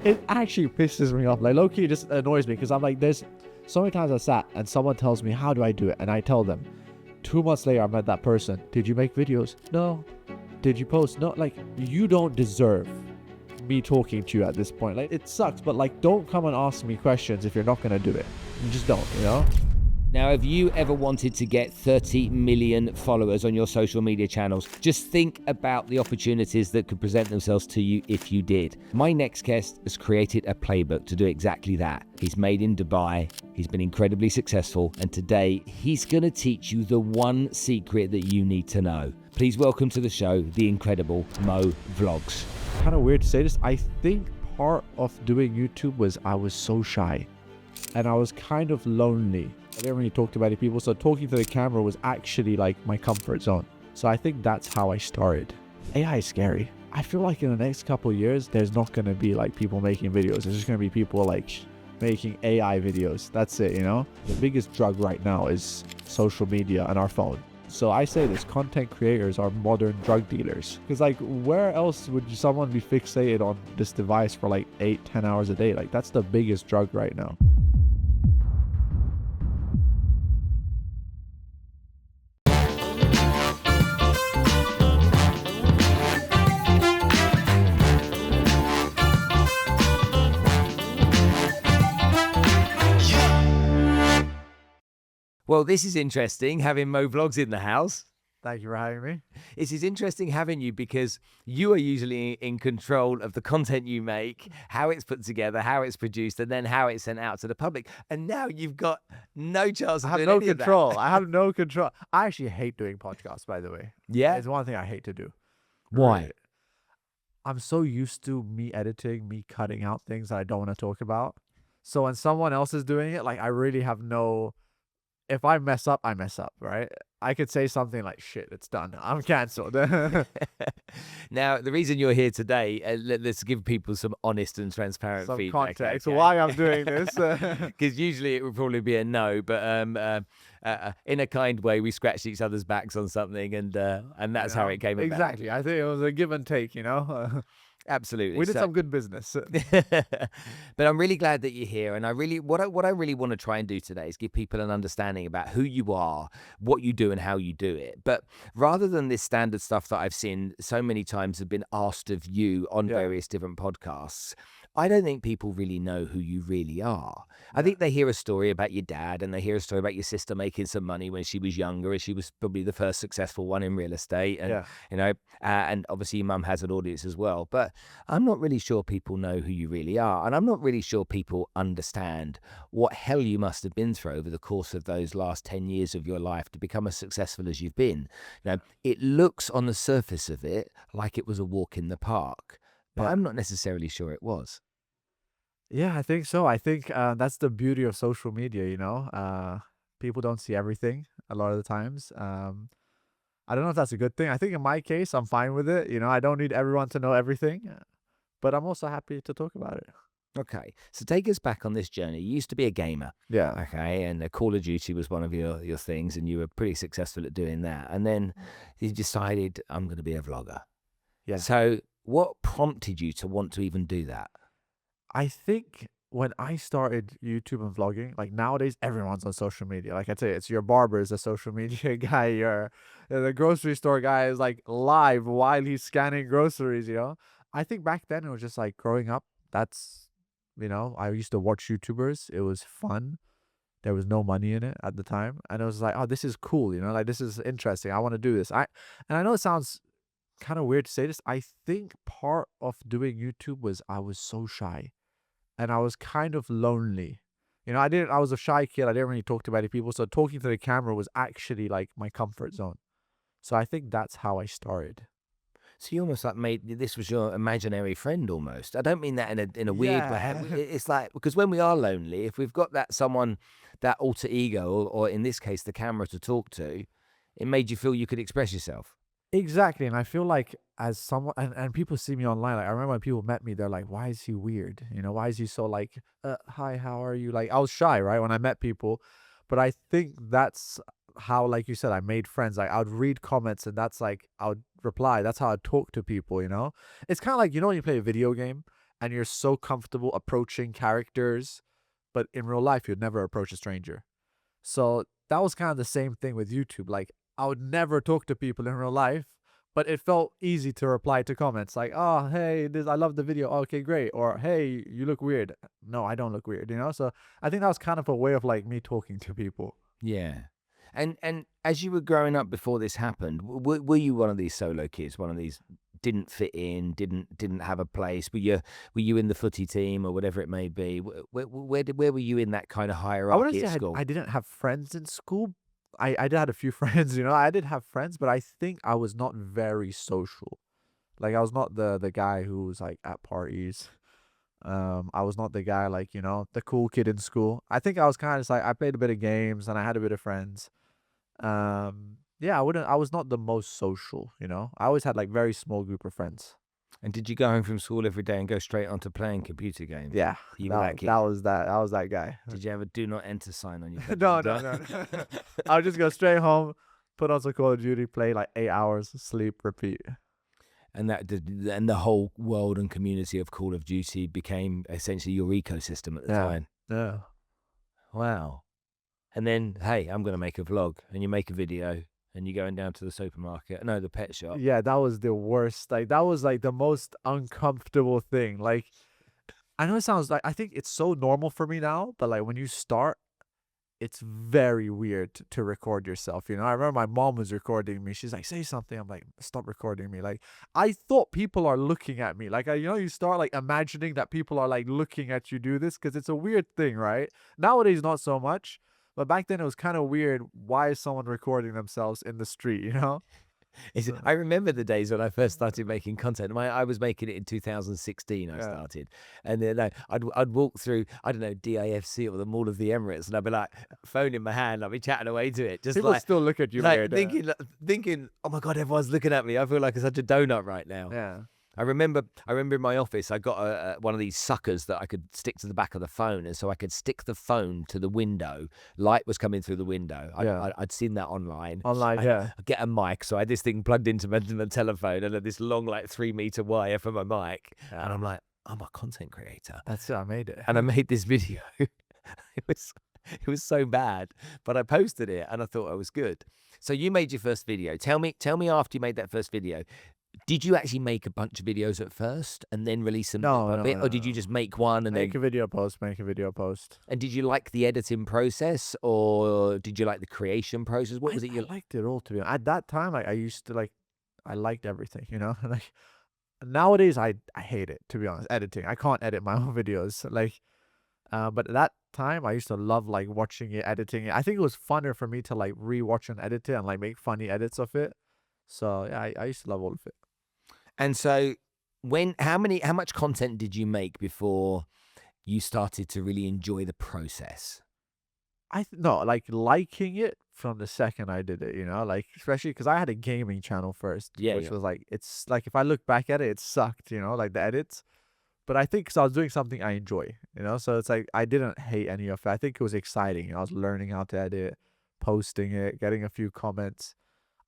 it actually pisses me off. Like, low-key, it just annoys me because I'm like, there's so many times I sat and someone tells me, how do I do it? And I tell them. 2 months later, I met that person. Did you make videos? No. Did you post? No. Like, you don't deserve me talking to you at this point. Like, it sucks, but like, don't come and ask me questions if you're not going to do it. You just don't, you know? Now, have you ever wanted to get 30 million followers on your social media channels? Just think about the opportunities that could present themselves to you if you did. My next guest has created a playbook to do exactly that. He's made in Dubai, he's been incredibly successful, and today he's going to teach you the one secret that you need to know. Please welcome to the show, the incredible Mo Vlogs. Kind of weird to say this. I think part of doing YouTube was I was so shy and I was kind of lonely. I didn't really talk to many people, so talking to the camera was actually like my comfort zone. So I think that's how I started. AI is scary. I feel like in the next couple of years, there's not going to be like people making videos. There's just going to be people like making AI videos. That's it, you know? The biggest drug right now is social media and our phone. So I say this, content creators are modern drug dealers. Because like, where else would someone be fixated on this device for like 8-10 hours a day? Like, that's the biggest drug right now. Well, this is interesting, having Mo Vlogs in the house. Thank you for having me. It is interesting having you because you are usually in control of the content you make, how it's put together, how it's produced, and then how it's sent out to the public. And now you've got no chance of doing any of that. I have no control. I actually hate doing podcasts, by the way. Yeah? It's one thing I hate to do. Why? Really. I'm so used to me editing, me cutting out things that I don't want to talk about. So when someone else is doing it, like, I really have no... If I mess up, I mess up, right? I could say something like, shit, it's done. I'm cancelled. Now, the reason you're here today, let's give people some honest and transparent Some feedback. context why I'm doing this. Because usually it would probably be a no, but in a kind way, we scratched each other's backs on something, and that's how it came about. Exactly. I think it was a give and take, you know? Absolutely. We did some good business. But I'm really glad that you're here. And what I really want to try and do today is give people an understanding about who you are, what you do and how you do it. But rather than this standard stuff that I've seen so many times have been asked of you on various different podcasts, I don't think people really know who you really are. I think they hear a story about your dad and they hear a story about your sister making some money when she was younger, and she was probably the first successful one in real estate. And, you know, and obviously your mum has an audience as well. But I'm not really sure people know who you really are. And I'm not really sure people understand what hell you must have been through over the course of those last 10 years of your life to become as successful as you've been. You know, it looks on the surface of it like it was a walk in the park, but I'm not necessarily sure it was. Yeah, I think so. I think that's the beauty of social media, you know? People don't see everything a lot of the times. I don't know if that's a good thing. I think in my case, I'm fine with it. You know, I don't need everyone to know everything, but I'm also happy to talk about it. Okay, so take us back on this journey. You used to be a gamer. Yeah. Okay, and Call of Duty was one of your things, and you were pretty successful at doing that. And then you decided, I'm going to be a vlogger. Yeah. So what prompted you to want to even do that? I think when I started YouTube and vlogging, like nowadays everyone's on social media. Like I'd say, it's your barber is a social media guy. The grocery store guy is like live while he's scanning groceries, you know? I think back then it was just like growing up. That's, you know, I used to watch YouTubers. It was fun. There was no money in it at the time. And it was like, oh, this is cool. You know, like this is interesting. I want to do this. And I know it sounds kind of weird to say this. I think part of doing YouTube was I was so shy. And I was kind of lonely. You know, I was a shy kid. I didn't really talk to many people. So talking to the camera was actually like my comfort zone. So I think that's how I started. So you almost like this was your imaginary friend almost. I don't mean that in a weird way. It's like, because when we are lonely, if we've got that someone, that alter ego, or in this case, the camera to talk to, it made you feel you could express yourself. Exactly. And I feel like as someone, and people see me online, like I remember when people met me, they're like, why is he weird? You know, why is he so like, hi, how are you? Like I was shy, right? When I met people, but I think that's how, like you said, I made friends. Like I would read comments and that's like, I would reply. That's how I talk to people, you know? It's kind of like, you know, when you play a video game and you're so comfortable approaching characters, but in real life, you'd never approach a stranger. So that was kind of the same thing with YouTube. Like, I would never talk to people in real life, but it felt easy to reply to comments like, "Oh, hey, this I love the video. Okay, great." Or, "Hey, you look weird." No, I don't look weird, you know? So I think that was kind of a way of like me talking to people. Yeah. And as you were growing up before this happened, were you one of these solo kids, one of these didn't fit in, didn't have a place? Were you in the footy team or whatever it may be? Where were you in that kind of I wouldn't hierarchy say at school? I didn't have friends in school. I did had a few friends, you know. I did have friends, but I think I was not very social. Like I was not the guy who was like at parties. I was not the guy like, you know, the cool kid in school. I think I was kind of just like I played a bit of games and I had a bit of friends. Yeah, I was not the most social, you know. I always had like very small group of friends. And did you go home from school every day and go straight onto playing computer games? Yeah, You were that that kid. was that. I was that guy. Did you have a do not enter sign on your No, bedroom no, door? no, no. I would just go straight home, put on some Call of Duty, play like 8 hours, sleep, repeat. And the whole world and community of Call of Duty became essentially your ecosystem at the Yeah, time. yeah. Wow. And then, hey, I'm going to make a vlog, and you make a video, and you're going down to the supermarket, no, the pet shop. Yeah, that was the worst. Like that was like the most uncomfortable thing. Like I know it sounds like I think it's so normal for me now, but like when you start, it's very weird to record yourself. You know, I remember my mom was recording me. She's like, "Say something." I'm like, "Stop recording me." Like I thought people are looking at me. Like you know, you start like imagining that people are like looking at you do this because it's a weird thing, right? Nowadays, not so much. But back then it was kind of weird. Why is someone recording themselves in the street, you know? So, I remember the days when I first started making content. I was making it in 2016. I yeah. started, and then I'd walk through, I don't know, DIFC or the Mall of the Emirates, and I'd be like, phone in my hand, I'd be chatting away to it, just People still look at you weird. thinking, oh my god, everyone's looking at me. I feel like such a donut right now. Yeah. I remember in my office, I got one of these suckers that I could stick to the back of the phone, and so I could stick the phone to the window. Light was coming through the window. Yeah. I'd seen that online. Online, yeah. I'd get a mic, so I had this thing plugged into my telephone, and had this long, like 3 meter wire for my mic, and Yeah. I'm like, I'm a content creator, That's it. I made it. and I made this video. it was it was so bad, but I posted it, and I thought I was good. So you made your first video. Tell me after you made that first video. Did you actually make a bunch of videos at first and then release them bit No, by no, bit, no, or did you no. just make one and Make then? a video post, make a video post. And did you like the editing process, or did you like the creation process? What was it I you? liked it all to be honest. At that time, like I used to like I liked everything, you know? Like nowadays I hate it, to be honest, editing. I can't edit my own videos. Like but at that time I used to love like watching it, editing it. I think it was funner for me to like rewatch and edit it and like make funny edits of it. So yeah, I used to love all of it. And so, how much content did you make before you started to really enjoy the process? No, like liking it from the second I did it, you know, like especially because I had a gaming channel first, Yeah, which yeah. was like it's like if I look back at it, it sucked, you know, like the edits. But I think because I was doing something I enjoy, you know, so it's like I didn't hate any of it. I think it was exciting. You know, I was learning how to edit, posting it, getting a few comments.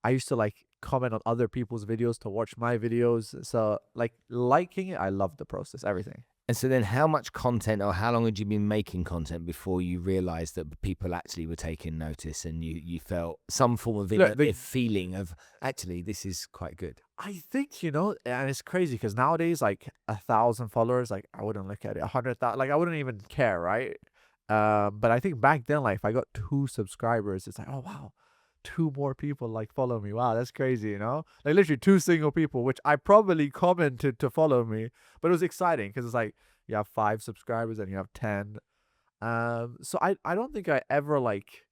I used to like comment on other people's videos to watch my videos. So like liking it, I love the process, everything. And so then, how much content, or how long had you been making content before you realized that people actually were taking notice, and you felt some form of Look, a feeling of, actually, this is quite good? I think, you know, and it's crazy because nowadays, like 1,000 followers, like I wouldn't look at it. 100,000, like I wouldn't even care, right? But I think back then, like if I got 2 subscribers, it's like, oh wow, 2 more people like follow me. Wow, that's crazy, you know? Like literally 2 single people, which I probably commented to follow me, but it was exciting because it's like you have 5 subscribers and you have 10. So I don't think I ever like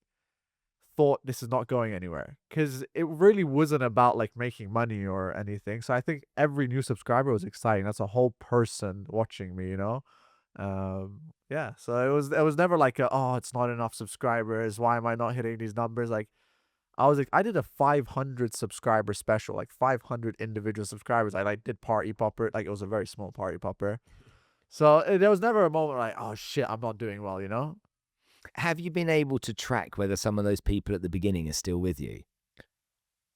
thought this is not going anywhere because it really wasn't about like making money or anything. So I think every new subscriber was exciting. That's a whole person watching me, you know? Yeah. So it was never like oh, it's not enough subscribers. Why am I not hitting these numbers? Like I was like, I did a 500 subscriber special, like 500 individual subscribers. I like did party popper, like it was a very small party popper. So there was never a moment like, oh shit, I'm not doing well, you know? Have you been able to track whether some of those people at the beginning are still with you?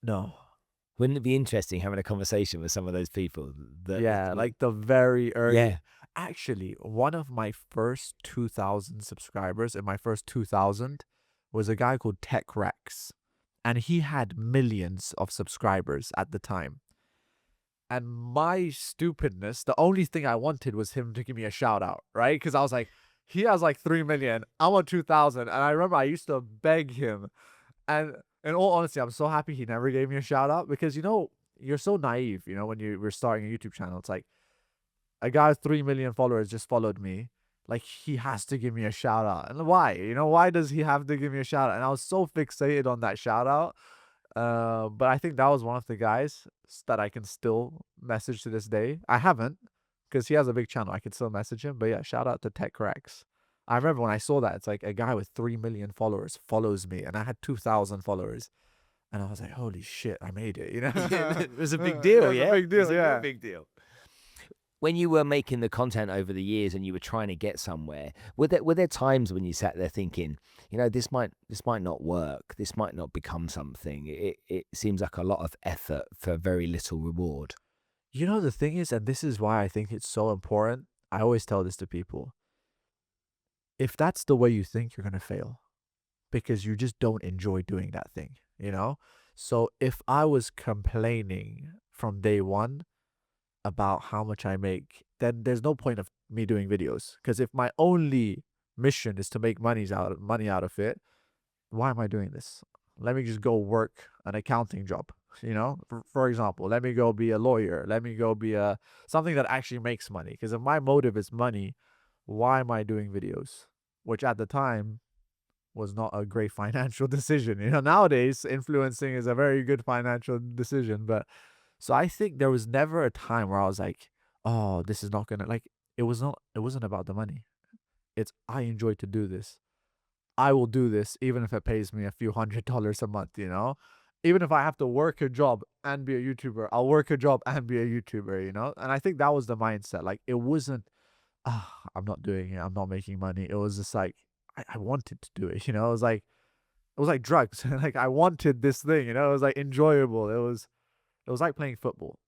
No. Wouldn't it be interesting having a conversation with some of those people? Yeah, like the very early. Yeah. Actually, one of my first 2,000 subscribers in my first 2,000 was a guy called Tech Rex, and he had millions of subscribers at the time. And my stupidness, the only thing I wanted was him to give me a shout out, right? Because I was like, he has like 3 million, I'm on 2,000. And I remember I used to beg him. And in all honesty, I'm so happy he never gave me a shout out because, you're so naive, when you were starting a YouTube channel. It's like a guy with 3 million followers just followed me. Like, he has to give me a shout out. And why? Why does he have to give me a shout out? And I was so fixated on that shout out. But I think that was one of the guys that I can still message to this day. I haven't, because he has a big channel. I can still message him. But yeah, shout out to Tech Rex. I remember when I saw that, it's like a guy with 3 million followers follows me, and I had 2,000 followers. And I was like, holy shit, I made it, It was a big deal, It was yeah? a big It deal, was a real yeah. big deal. When you were making the content over the years and you were trying to get somewhere, were there times when you sat there thinking, this might not work, this might not become something? It seems like a lot of effort for very little reward. The thing is, and this is why I think it's so important, I always tell this to people. If that's the way you think, you're going to fail because you just don't enjoy doing that thing. So if I was complaining from day one about how much I make, then there's no point of me doing videos. Because if my only mission is to make money out of it, why am I doing this? Let me just go work an accounting job. For example, let me go be a lawyer. Let me go be something that actually makes money. Because if my motive is money, why am I doing videos? Which at the time was not a great financial decision. Nowadays influencing is a very good financial decision, but so I think there was never a time where I was like, "Oh, this is not gonna like." It wasn't about the money. It's I enjoy to do this. I will do this even if it pays me a few $100s a month. Even if I have to work a job and be a YouTuber, I'll work a job and be a YouTuber. And I think that was the mindset. Like it wasn't, I'm not doing it. I'm not making money. It was just like I wanted to do it. It was like drugs. Like I wanted this thing. It was like enjoyable. It was like playing football.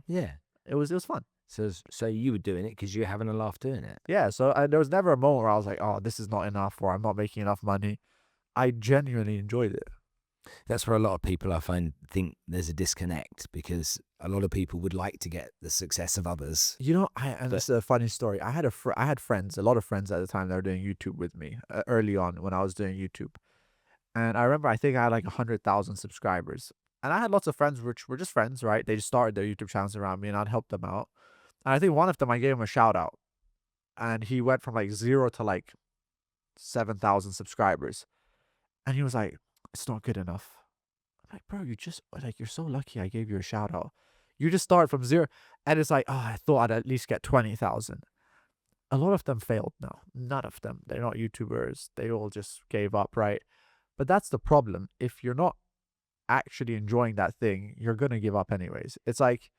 Yeah. It was fun. So you were doing it because you're having a laugh doing it. Yeah. So there was never a moment where I was like, oh, this is not enough, or I'm not making enough money. I genuinely enjoyed it. That's where a lot of people I find think there's a disconnect because a lot of people would like to get the success of others. And this is a funny story. I had friends, a lot of friends at the time that were doing YouTube with me early on when I was doing YouTube. And I remember I think I had like 100,000 subscribers. And I had lots of friends which were just friends, right? They just started their YouTube channels around me and I'd help them out. And I think one of them, I gave him a shout out. And he went from like 0 to like 7,000 subscribers. And he was like, it's not good enough. I'm like, bro, you're so lucky I gave you a shout out. You just start from 0. And it's like, oh, I thought I'd at least get 20,000. A lot of them failed now. None of them. They're not YouTubers. They all just gave up, right? But that's the problem. If you're not actually enjoying that thing, you're going to give up anyways. It's like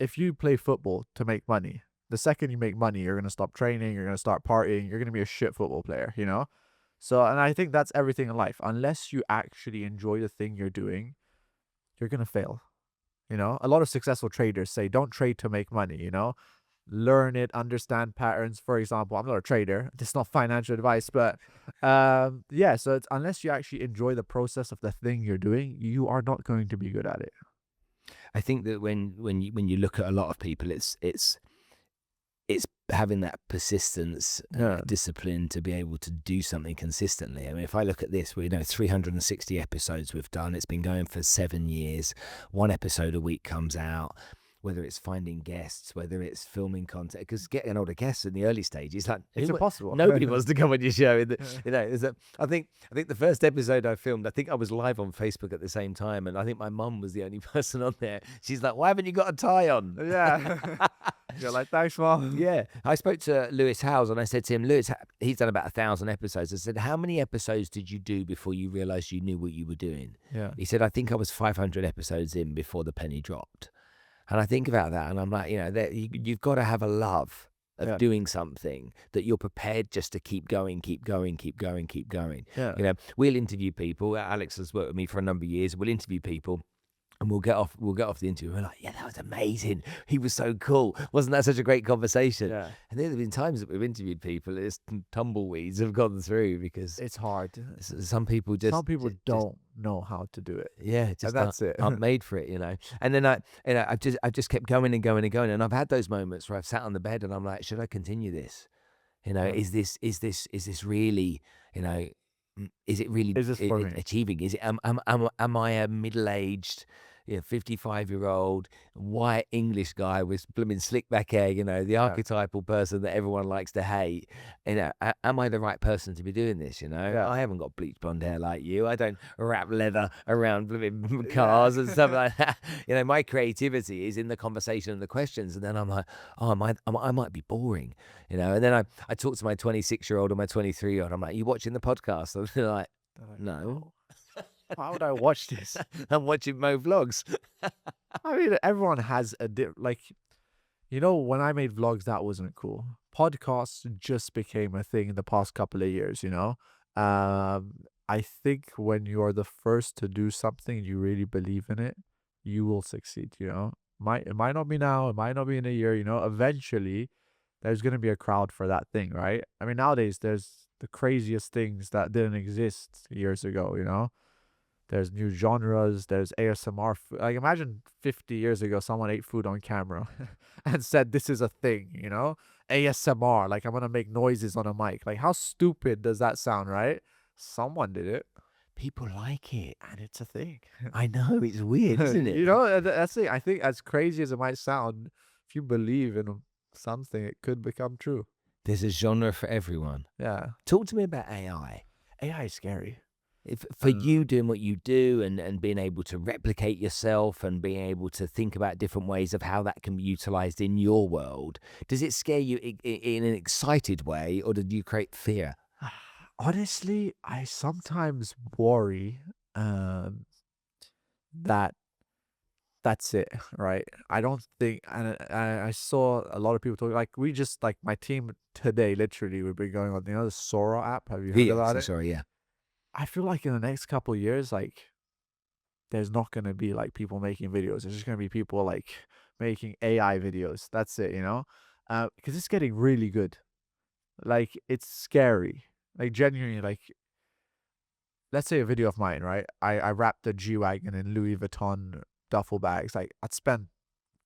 if you play football to make money, the second you make money, you're going to stop training, you're going to start partying, you're going to be a shit football player. So, and I think that's everything in life. Unless you actually enjoy the thing you're doing, you're going to fail. A lot of successful traders say, don't trade to make money, learn it, understand patterns. For example, I'm not a trader. This is not financial advice, but yeah. So it's unless you actually enjoy the process of the thing you're doing, you are not going to be good at it. I think that when you look at a lot of people, it's having that persistence, discipline to be able to do something consistently. I mean, if I look at this, 360 episodes we've done. It's been going for 7 years. One episode a week comes out. Whether it's finding guests, whether it's filming content, because getting older guests in the early stages, like It's impossible. Nobody wants to come on your show. I think the first episode I filmed, I think I was live on Facebook at the same time, and I think my mum was the only person on there. She's like, "Why haven't you got a tie on?" Yeah. You're like, thanks, Mom. Yeah. I spoke to Lewis Howes and I said to him, Lewis, he's done about 1,000 episodes. I said, how many episodes did you do before you realized you knew what you were doing? Yeah. He said, I think I was 500 episodes in before the penny dropped. And I think about that and I'm like, you've got to have a love of doing something that you're prepared just to keep going. Yeah. We'll interview people. Alex has worked with me for a number of years. We'll interview people. and we'll get off the interview. We're like, yeah, that was amazing. He was so cool. Wasn't that such a great conversation? Yeah. And there have been times that we've interviewed people, it's tumbleweeds have gone through because It's hard. some people Some just, people just, just don't know how to do it, yeah, and just aren't, that's it. aren't made for it, And then I've just kept going and going and going, and I've had those moments where I've sat on the bed and I'm like, should I continue this? Yeah. Is this really, you know, is it really Is this for me? achieving? Is it am I a middle-aged, 55-year-old white English guy with blooming slick back hair, the Yeah. archetypal person that everyone likes to hate? Am I the right person to be doing this? Yeah. I haven't got bleach blonde hair like you. I don't wrap leather around blooming Yeah. cars and stuff like that. My creativity is in the conversation and the questions, and then I'm like, oh, I might be boring. And then I talk to my 26-year-old or my 23-year-old. I'm like, you watching the podcast? And they're like, They're like, no, why would I watch this? I'm watching Mo vlogs. I mean, everyone has a like, when I made vlogs, that wasn't cool. Podcasts just became a thing in the past couple of years. I think when you're the first to do something, you really believe in it, you will succeed. It might not be now, it might not be in a year. Eventually, there's gonna be a crowd for that thing, right? I mean, nowadays there's the craziest things that didn't exist years ago. There's new genres, there's ASMR. Like, imagine 50 years ago, someone ate food on camera and said, this is a thing. ASMR, like, I'm gonna make noises on a mic. Like, how stupid does that sound, right? Someone did it, People like it. and it's a thing. I know, it's weird, isn't it? That's it. I think, as crazy as it might sound, if you believe in something, it could become true. There's a genre for everyone. Yeah. Talk to me about AI. AI is scary. If for you doing what you do and being able to replicate yourself and being able to think about different ways of how that can be utilized in your world, does it scare you in an excited way, or did you create fear? Honestly, I sometimes worry um, that that's it, right? I don't think, and I saw a lot of people talking, like, we just, like, my team today, literally, we've been going on, the Sora app. Have you heard Yeah, about so it? sorry, yeah. I feel like in the next couple years, like, there's not going to be, like, people making videos. There's just going to be people, like, making AI videos. That's it. Because it's getting really good. Like, it's scary. Like, genuinely, like, let's say a video of mine, right? I wrapped a G-Wagon in Louis Vuitton duffel bags. Like, I'd spend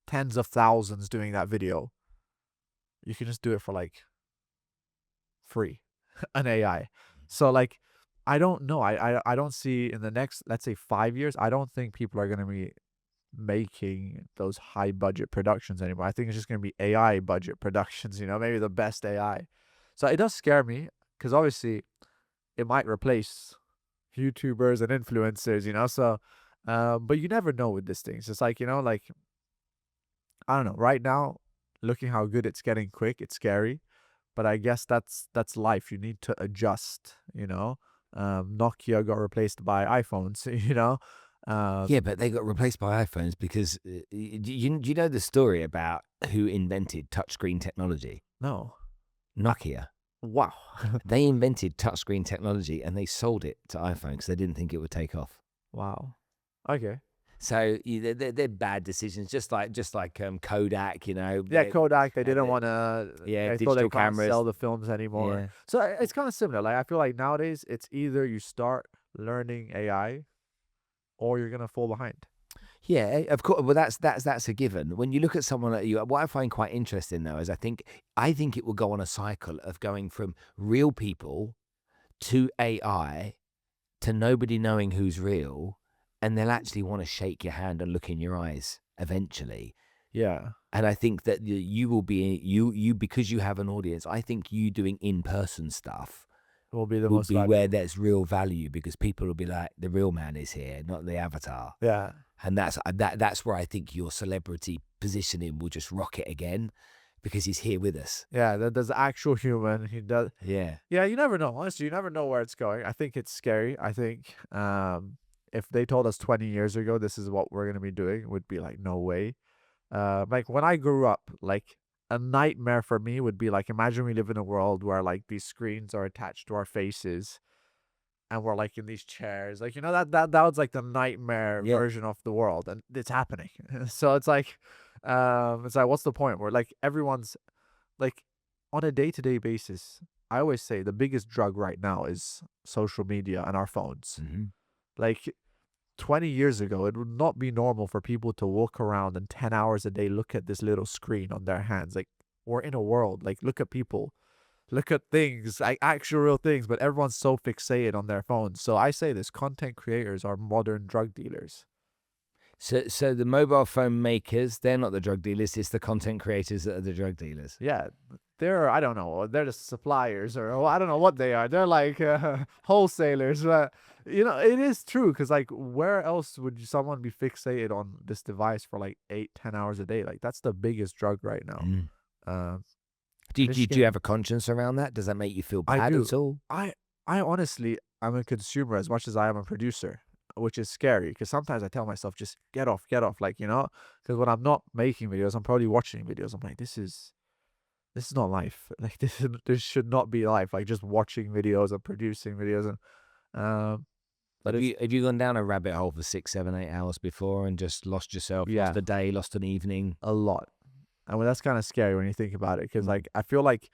tens of thousands doing that video. You can just do it for, like, free, an AI. So, like, I don't know. I don't see in the next, let's say, 5 years, I don't think people are going to be making those high budget productions anymore. I think it's just going to be AI budget productions, maybe the best AI. So it does scare me, because obviously it might replace YouTubers and influencers. So, but you never know with these things. It's like, like, I don't know. Right now, looking how good it's getting quick, it's scary. But I guess that's life. You need to adjust. Nokia got replaced by iPhones. Um, Yeah, but they got replaced by iPhones because do you know the story about who invented touchscreen technology? no. Nokia. Wow. They invented touchscreen technology and they sold it to iPhone because they didn't think it would take off. Wow. Okay. So they're bad decisions, just like Kodak. Yeah, Kodak, they uh, didn't they- want to. yeah, They thought they digital can't cameras. sell the films anymore. Yeah. So it's kind of similar. Like, I feel like nowadays it's either you start learning AI or you're gonna fall behind. Yeah, of course. Well, that's a given. When you look at someone like you, what I find quite interesting though is I think it will go on a cycle of going from real people to AI to nobody knowing who's real, and they'll actually want to shake your hand and look in your eyes eventually. Yeah, And I think that you will be you because you have an audience. I think you doing in person stuff it will be the will most be where valuable. there's real value because people will be like, the real man is here, not the avatar. Yeah, And that's where I think your celebrity positioning will just rocket again because he's here with us. yeah. There's actual human. He does. Yeah. Yeah, you never know. Honestly, you never know where it's going. I think it's scary. I think if they told us 20 years ago this is what we're gonna be doing, it would be like, no way. Like, when I grew up, like, a nightmare for me would be, like, imagine we live in a world where, like, these screens are attached to our faces, and we're like in these chairs. Like, that was like the nightmare Yeah. version of the world, and it's happening. So it's like, what's the point? Where like everyone's like on a day-to-day basis, I always say the biggest drug right now is social media and our phones. Mhm. Like 20 years ago, it would not be normal for people to walk around and 10 hours a day look at this little screen on their hands. Like, we're in a world, like, look at people, look at things, like actual real things, but everyone's so fixated on their phones. So I say this, content creators are modern drug dealers. So the mobile phone makers, they're not the drug dealers, it's the content creators that are the drug dealers. Yeah, I don't know, they're the suppliers, or I don't know what they are. They're like wholesalers. But, it is true, because like, where else would someone be fixated on this device for like 8, 10 hours a day? Like, that's the biggest drug right now. Mm. Um, Do and you it's do you scary. have a conscience around that? Does that make you feel I bad do. at all? I honestly, I'm a consumer as much as I am a producer, which is scary, because sometimes I tell myself, just get off, like, because when I'm not making videos, I'm probably watching videos. I'm like, this is not life. Like, this should not be life. Like, just watching videos and producing videos, but it's Have you gone down a rabbit hole for 6, 7, 8 hours before and just lost yourself, lost yeah, a day, lost an evening? a lot. And that's kind of scary when you think about it, because Mm. like, I feel like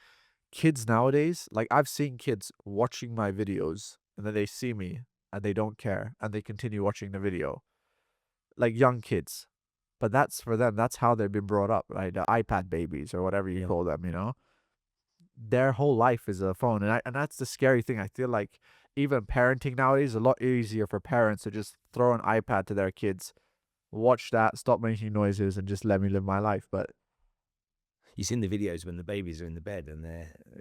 kids nowadays, like, I've seen kids watching my videos and then they see me and they don't care and they continue watching the video, like young kids. But that's for them. That's how they've been brought up, right? The iPad babies or whatever you Yeah. call them. Their whole life is a phone, and that's the scary thing. I feel like even parenting nowadays is a lot easier for parents to just throw an iPad to their kids, watch that, stop making noises, and just let me live my life. But You've seen the videos when the babies are in the bed and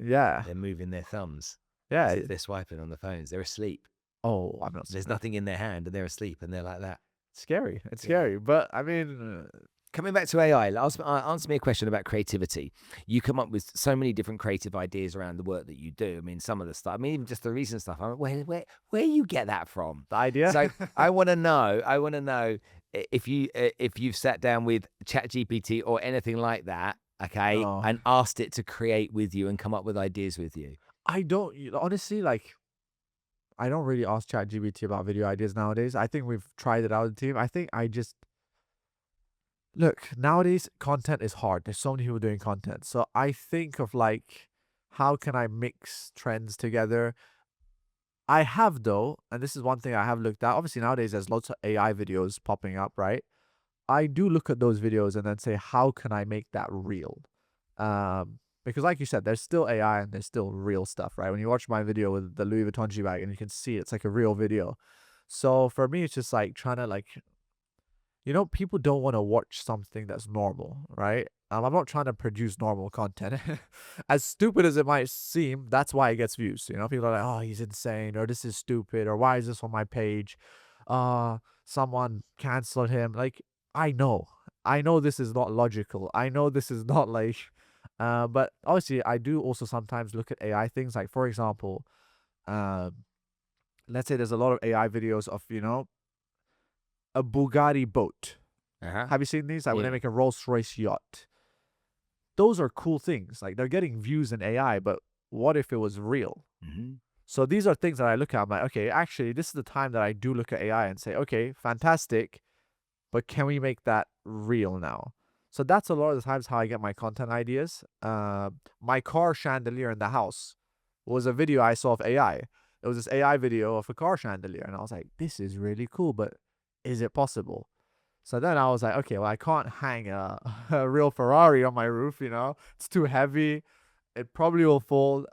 yeah, they're moving their thumbs yeah. as if they're swiping on the phones. They're asleep. Oh, I'm not. There's nothing in their hand and they're asleep and they're like that. Scary. It's Yeah. scary. But I mean, Coming back to AI, answer me a question about creativity. You come up with so many different creative ideas around the work that you do. I mean, some of the stuff, I mean, even just the recent stuff. I'm like, where you get that from? the idea. So I want to know. If you've sat down with ChatGPT or anything like that, okay, Oh, and asked it to create with you and come up with ideas with you. I don't honestly, like. I don't really ask ChatGPT about video ideas nowadays. I think we've tried it out with the team. I think I just look, nowadays content is hard. There's so many people doing content. So I think of like, how can I mix trends together? I have though, and this is one thing I have looked at. Obviously nowadays there's lots of AI videos popping up, right? I do look at those videos and then say, how can I make that real? Because like you said, there's still AI and there's still real stuff, right? When you watch my video with the Louis Vuitton G bag and you can see it's like a real video. So for me, it's just like trying to like, people don't want to watch something that's normal, right? I'm not trying to produce normal content. As stupid as it might seem, that's why it gets views. People are like, oh, he's insane, or this is stupid, or why is this on my page? Someone canceled him. Like, I know. I know this is not logical. I know this is not like, but obviously, I do also sometimes look at AI things. Like, for example, um, let's say there's a lot of AI videos of, a Bugatti boat. Uh-huh. Have you seen these? Like when they Yeah. make a Rolls Royce yacht. Those are cool things. Like they're getting views in AI, but what if it was real? Hmm. So these are things that I look at. I'm like, okay, actually, this is the time that I do look at AI and say, okay, fantastic, but can we make that real now? So that's a lot of the times how I get my content ideas. My car chandelier in the house was a video I saw of AI. It was this AI video of a car chandelier, and I was like, this is really cool, but is it possible? So then I was like, okay, well, I can't hang a, a real Ferrari on my roof, It's too heavy. It probably will fall.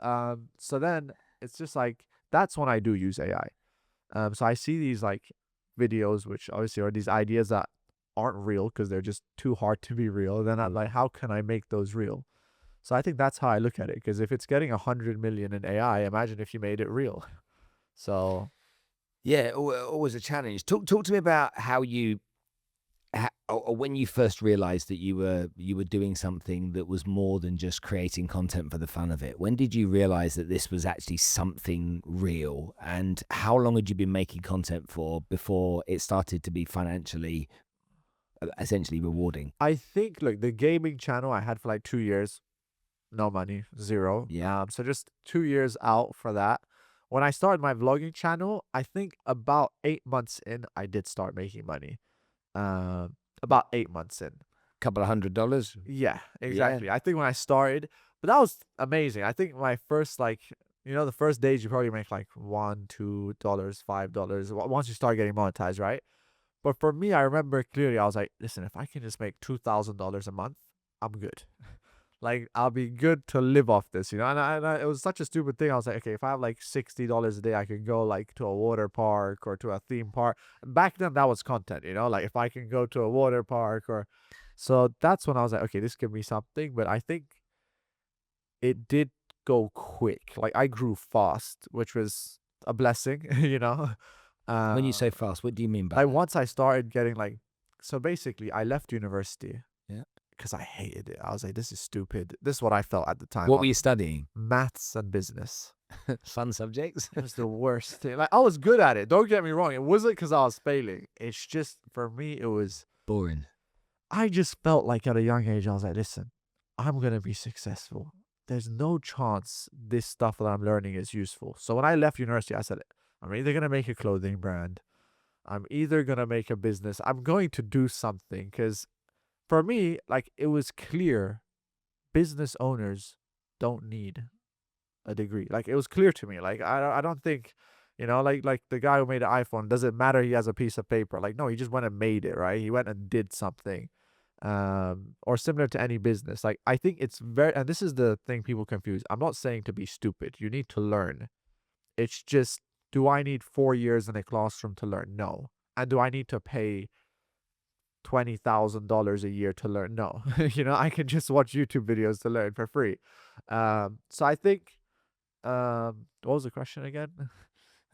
So then it's just like, that's when I do use AI. So I see these like videos, which obviously are these ideas that aren't real because they're just too hard to be real. Then I'm like, how can I make those real? So I think that's how I look at it. Because if it's getting 100 million in AI, imagine if you made it real. So Yeah, always a challenge. Talk to me about how you or when you first realized that you were doing something that was more than just creating content for the fun of it. When did you realize that this was actually something real, and how long had you been making content for before it started to be financially essentially rewarding? I think, look, the gaming channel I had for like 2 years, no money, zero. Yeah. So just 2 years out for that. when I started my vlogging channel, I think about 8 months in, I did start making money. About 8 months in. Couple of $100. Yeah, Yeah. exactly. I think when I started, but that was amazing. I think my first, like, the first days you probably make like $1, $2, $5 once you start getting monetized, right? But for me, I remember clearly, I was like, listen, if I can just make $2,000 a month, I'm good. Like, I'll be good to live off this, it was such a stupid thing. I was like, okay, if I have like $60 a day, I can go like to a water park or to a theme park. Back then, that was content, like if I can go to a water park or, so that's when I was like, okay, this could be something. But I think it did go quick. Like, I grew fast, which was a blessing, When you Uh, say fast, what do you mean by like that? once I started getting like, so basically, I left university Yeah. because I hated it. I was like, this is stupid. This is what I felt at the time. What were you studying? Maths and business. Fun subjects? It was the worst thing. Like, I was good at it. Don't get me wrong. It wasn't because I was failing. It's just, for me, it was, Boring. I just felt like at a young age, I was like, listen, I'm going to be successful. There's no chance this stuff that I'm learning is useful. So when I left university, I said, I'm either going to make a clothing brand. I'm either going to make a business. I'm going to do something, because for me, like, it was clear business owners don't need a degree. Like, it was clear to me. Like, I don't think, like the guy who made the iPhone, doesn't matter he has a piece of paper. Like, no, he just went and made it, right? He went and did something. Or similar to any business. Like, I think it's very, and this is the thing people confuse. I'm not saying to be stupid. You need to learn. It's just, do I need 4 years in a classroom to learn? No. And do I need to pay $20,000 a year to learn? No. I can just watch YouTube videos to learn for free. So I think, what was the question again?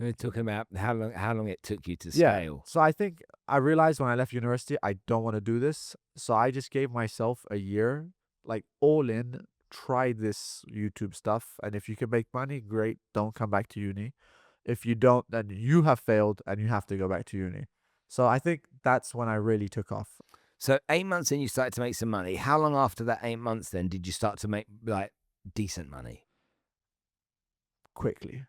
We're talking about how long it took you to Yeah. scale. So I think I realized when I left university, I don't want to do this. So I just gave myself a year, like all in, try this YouTube stuff. And if you can make money, great. Don't come back to uni. If you don't, then you have failed and you have to go back to uni. So I think that's when I really took off So 8 months in, you started to make some money. How long after that 8 months then did you start to make like decent money? quickly.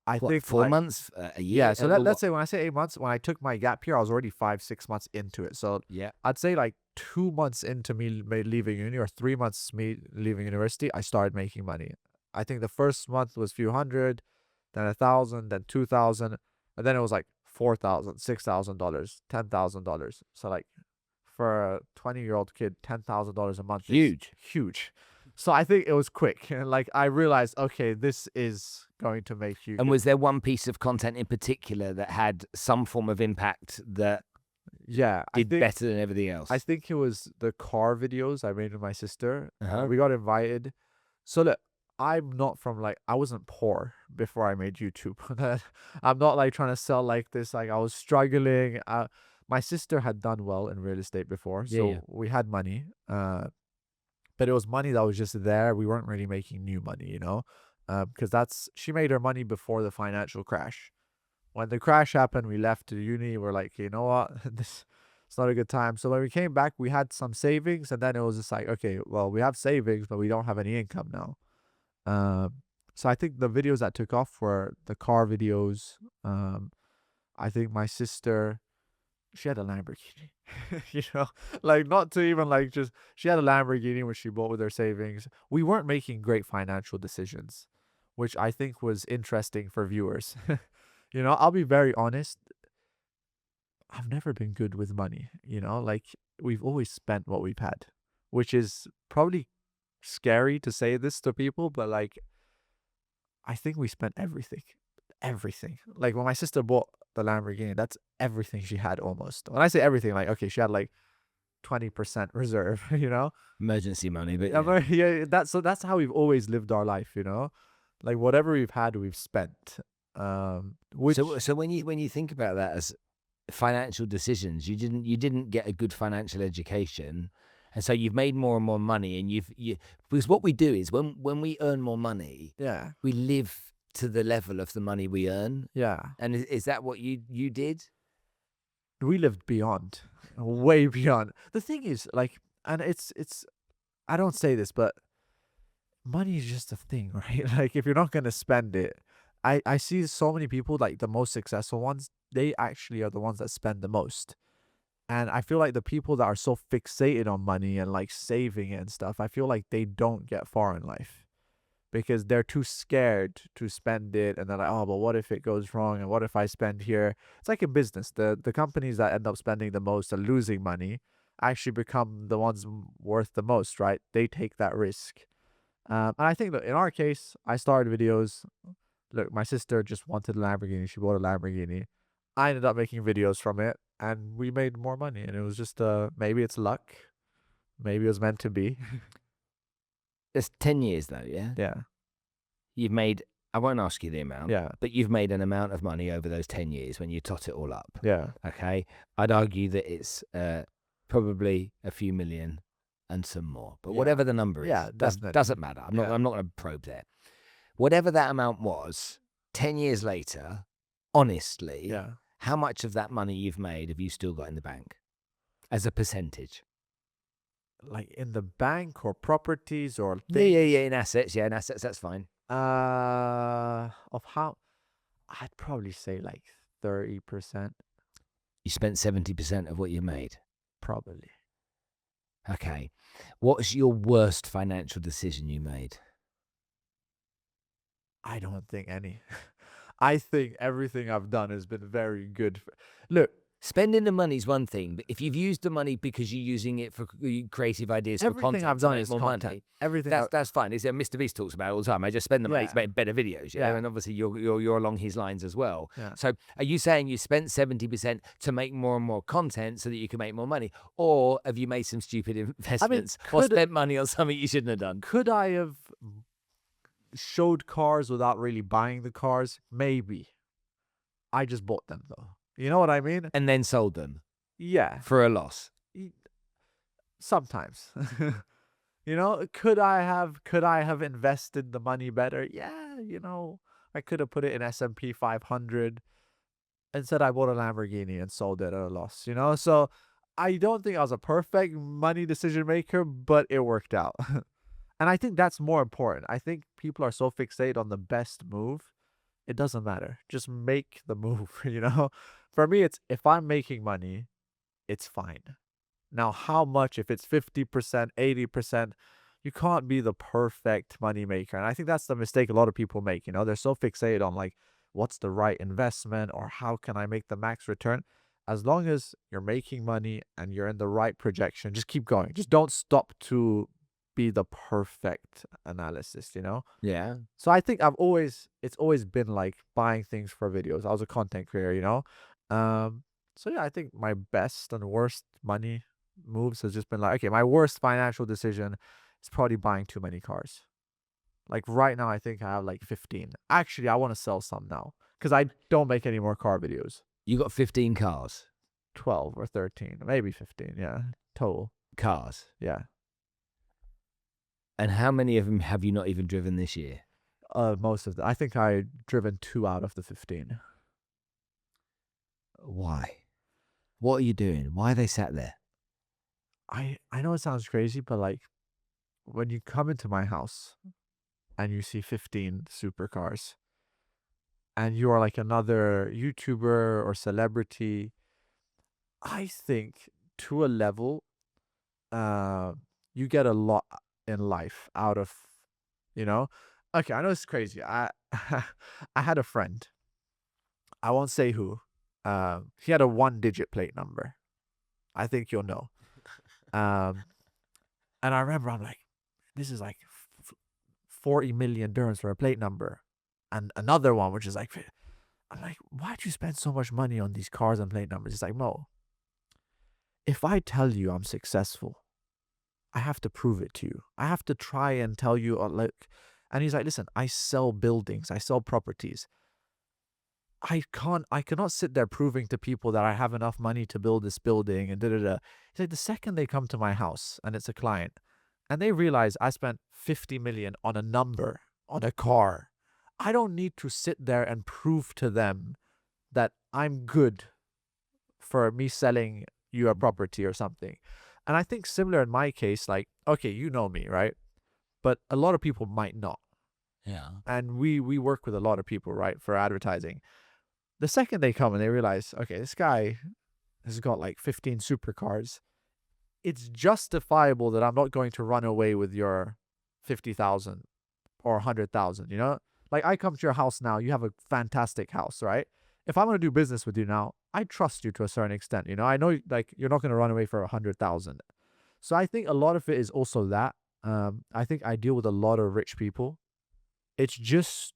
I What, think 4 months, a yeah. year? So let's say when I say 8 months, when I took my gap year, I was already 5, 6 months into it. So Yeah. I'd say like 2 months into me leaving uni, or 3 months me leaving university, I started making money. I think the first month was few hundred, then 1,000, then 2,000, and then it was like 4,000, $6,000, $10,000. So like, for a 20-year-old kid, $10,000 a month is Huge. huge. So I think it was quick, and like, I realized, okay, this is going to make you. And was there one piece of content in particular that had some form of impact that Yeah, did better than everything else? I think it was the car videos I made with my sister. Uh-huh. We got invited. So look, I'm not from, like, I wasn't poor before I made YouTube. I'm not like trying to sell like this. Like, I was struggling. My sister had done well in real estate before, Yeah, so yeah. we had money. But it was money that was just there. We weren't really making new money, because she made her money before the financial crash. When the crash happened, we left to uni. We're like, you know what, this it's not a good time. So when we came back, we had some savings, and then it was just like, okay, well, we have savings, but we don't have any income now. So I think the videos that took off were the car videos. I think my sister, she had a Lamborghini, you know, like, not to even like, just, she had a Lamborghini which she bought with her savings. We weren't making great financial decisions, which I think was interesting for viewers. I'll be very honest. I've never been good with money, like, we've always spent what we've had, which is probably scary to say this to people, but like, I think we spent everything. Everything. Like, when my sister bought the Lamborghini, that's everything she had almost. When I say everything, like, okay, she had like 20% reserve, Emergency money, but Yeah, yeah. yeah, that's how we've always lived our life, Like, whatever we've had, we've spent. Which So when you think about that as financial decisions, you didn't get a good financial education, and so you've made more and more money, and because what we do is when we earn more money, yeah, we live to the level of the money we earn. yeah. And is that what you did? We lived beyond, way beyond. The thing is, like, and it's I don't say this, but money is just a thing, right? Like, if you're not gonna spend it, I see so many people, like the most successful ones, they actually are the ones that spend the most. And I feel like the people that are so fixated on money and like saving it and stuff, I feel like they don't get far in life because they're too scared to spend it. And they're like, oh, but what if it goes wrong? And what if I spend here? It's like in business. The companies that end up spending the most and losing money actually become the ones worth the most, right? They take that risk. And I think that in our case, I started videos. Look, my sister just wanted a Lamborghini. She bought a Lamborghini. I ended up making videos from it and we made more money. And it was just, maybe it's luck. Maybe it was meant to be. It's 10 years though, yeah? Yeah. You've made, I won't ask you the amount, Yeah. but you've made an amount of money over those 10 years when you tot it all up. Yeah. Okay. I'd argue that it's probably a few million and some more, but Yeah. whatever the number is, Yeah, definitely. doesn't matter. I'm Yeah. not going to probe there. Whatever that amount was, 10 years later, honestly, Yeah. how much of that money you've made have you still got in the bank as a percentage? Like in the bank or properties or Yeah, things. yeah, in assets. Yeah, in assets, that's fine. Of how I'd probably say like 30%, You spent 70% of what you made. probably. Okay. What's your worst financial decision you made? I don't think any. I think everything I've done has been very good. Look, Spending the money is one thing, but if you've used the money because you're using it for creative ideas for everything content I've to done make is more content. money, Everything. that's fine. It's Mr. Beast talks about it all the time. I just spend the money to Yeah. make better videos, yeah? Yeah. And obviously you're along his lines as well. Yeah. So are you saying you spent 70% to make more and more content so that you can make more money, or have you made some stupid investments or could- spent money on something you shouldn't have done? Could I have showed cars without really buying the cars? Maybe. I just bought them though. You know what I mean? And then sold them Yeah. for a loss. Sometimes. You know, could I have invested the money better? Yeah, you know, I could have put it in S&P 500. Instead, I bought a Lamborghini and sold it at a loss, you know? So I don't think I was a perfect money decision maker, but it worked out. And I think that's more important. I think people are so fixated on the best move. It doesn't matter. Just make the move, you know? For me, it's if I'm making money, it's fine. Now, how much, if it's 50%, 80%, you can't be the perfect money maker. And I think that's the mistake a lot of people make. You know, they're so fixated on like, what's the right investment or how can I make the max return? As long as you're making money and you're in the right projection, just keep going. Just don't stop to be the perfect analysis, you know? Yeah. So I think it's always been like buying things for videos. I was a content creator, you know? So yeah, I think my best and worst money moves has just been like, okay, my worst financial decision is probably buying too many cars. Like right now, I think I have like 15. Actually, I want to sell some now because I don't make any more car videos. You got 15 cars. 12 or 13, maybe 15. Yeah, total. Cars. Yeah. And how many of them have you not even driven this year? Most of them. I think I driven 2 out of the 15. Why? What are you doing? Why are they sat there? I know it sounds crazy, but like when you come into my house and you see 15 supercars and you are like another YouTuber or celebrity, I think to a level, uh, you get a lot in life out of, you know. Okay, I know it's crazy. I had a friend. I won't say who. He had a 1-digit plate number. I think you'll know. Um, and I remember I'm like, this is like 40 million dirhams for a plate number, and another one which is like, I'm like, why'd you spend so much money on these cars and plate numbers? It's like, Mo, if I tell you I'm successful, I have to prove it to you. I have to try and tell you, like, and he's like, listen, I sell buildings, I sell properties. I cannot sit there proving to people that I have enough money to build this building and da da da. He's like, the second they come to my house and it's a client and they realize I spent 50 million on a number, on a car, I don't need to sit there and prove to them that I'm good for me selling you a property or something. And I think similar in my case, like, okay, you know me, right? But a lot of people might not. Yeah. and we work with a lot of people, right, for advertising. The second they come and they realize, okay, this guy has got like 15 supercars, it's justifiable that I'm not going to run away with your 50,000 or 100,000, you know? Like I come to your house now, you have a fantastic house, right? If I'm going to do business with you now, I trust you to a certain extent, you know? I know like you're not going to run away for 100,000. So I think a lot of it is also that. I think I deal with a lot of rich people. It's just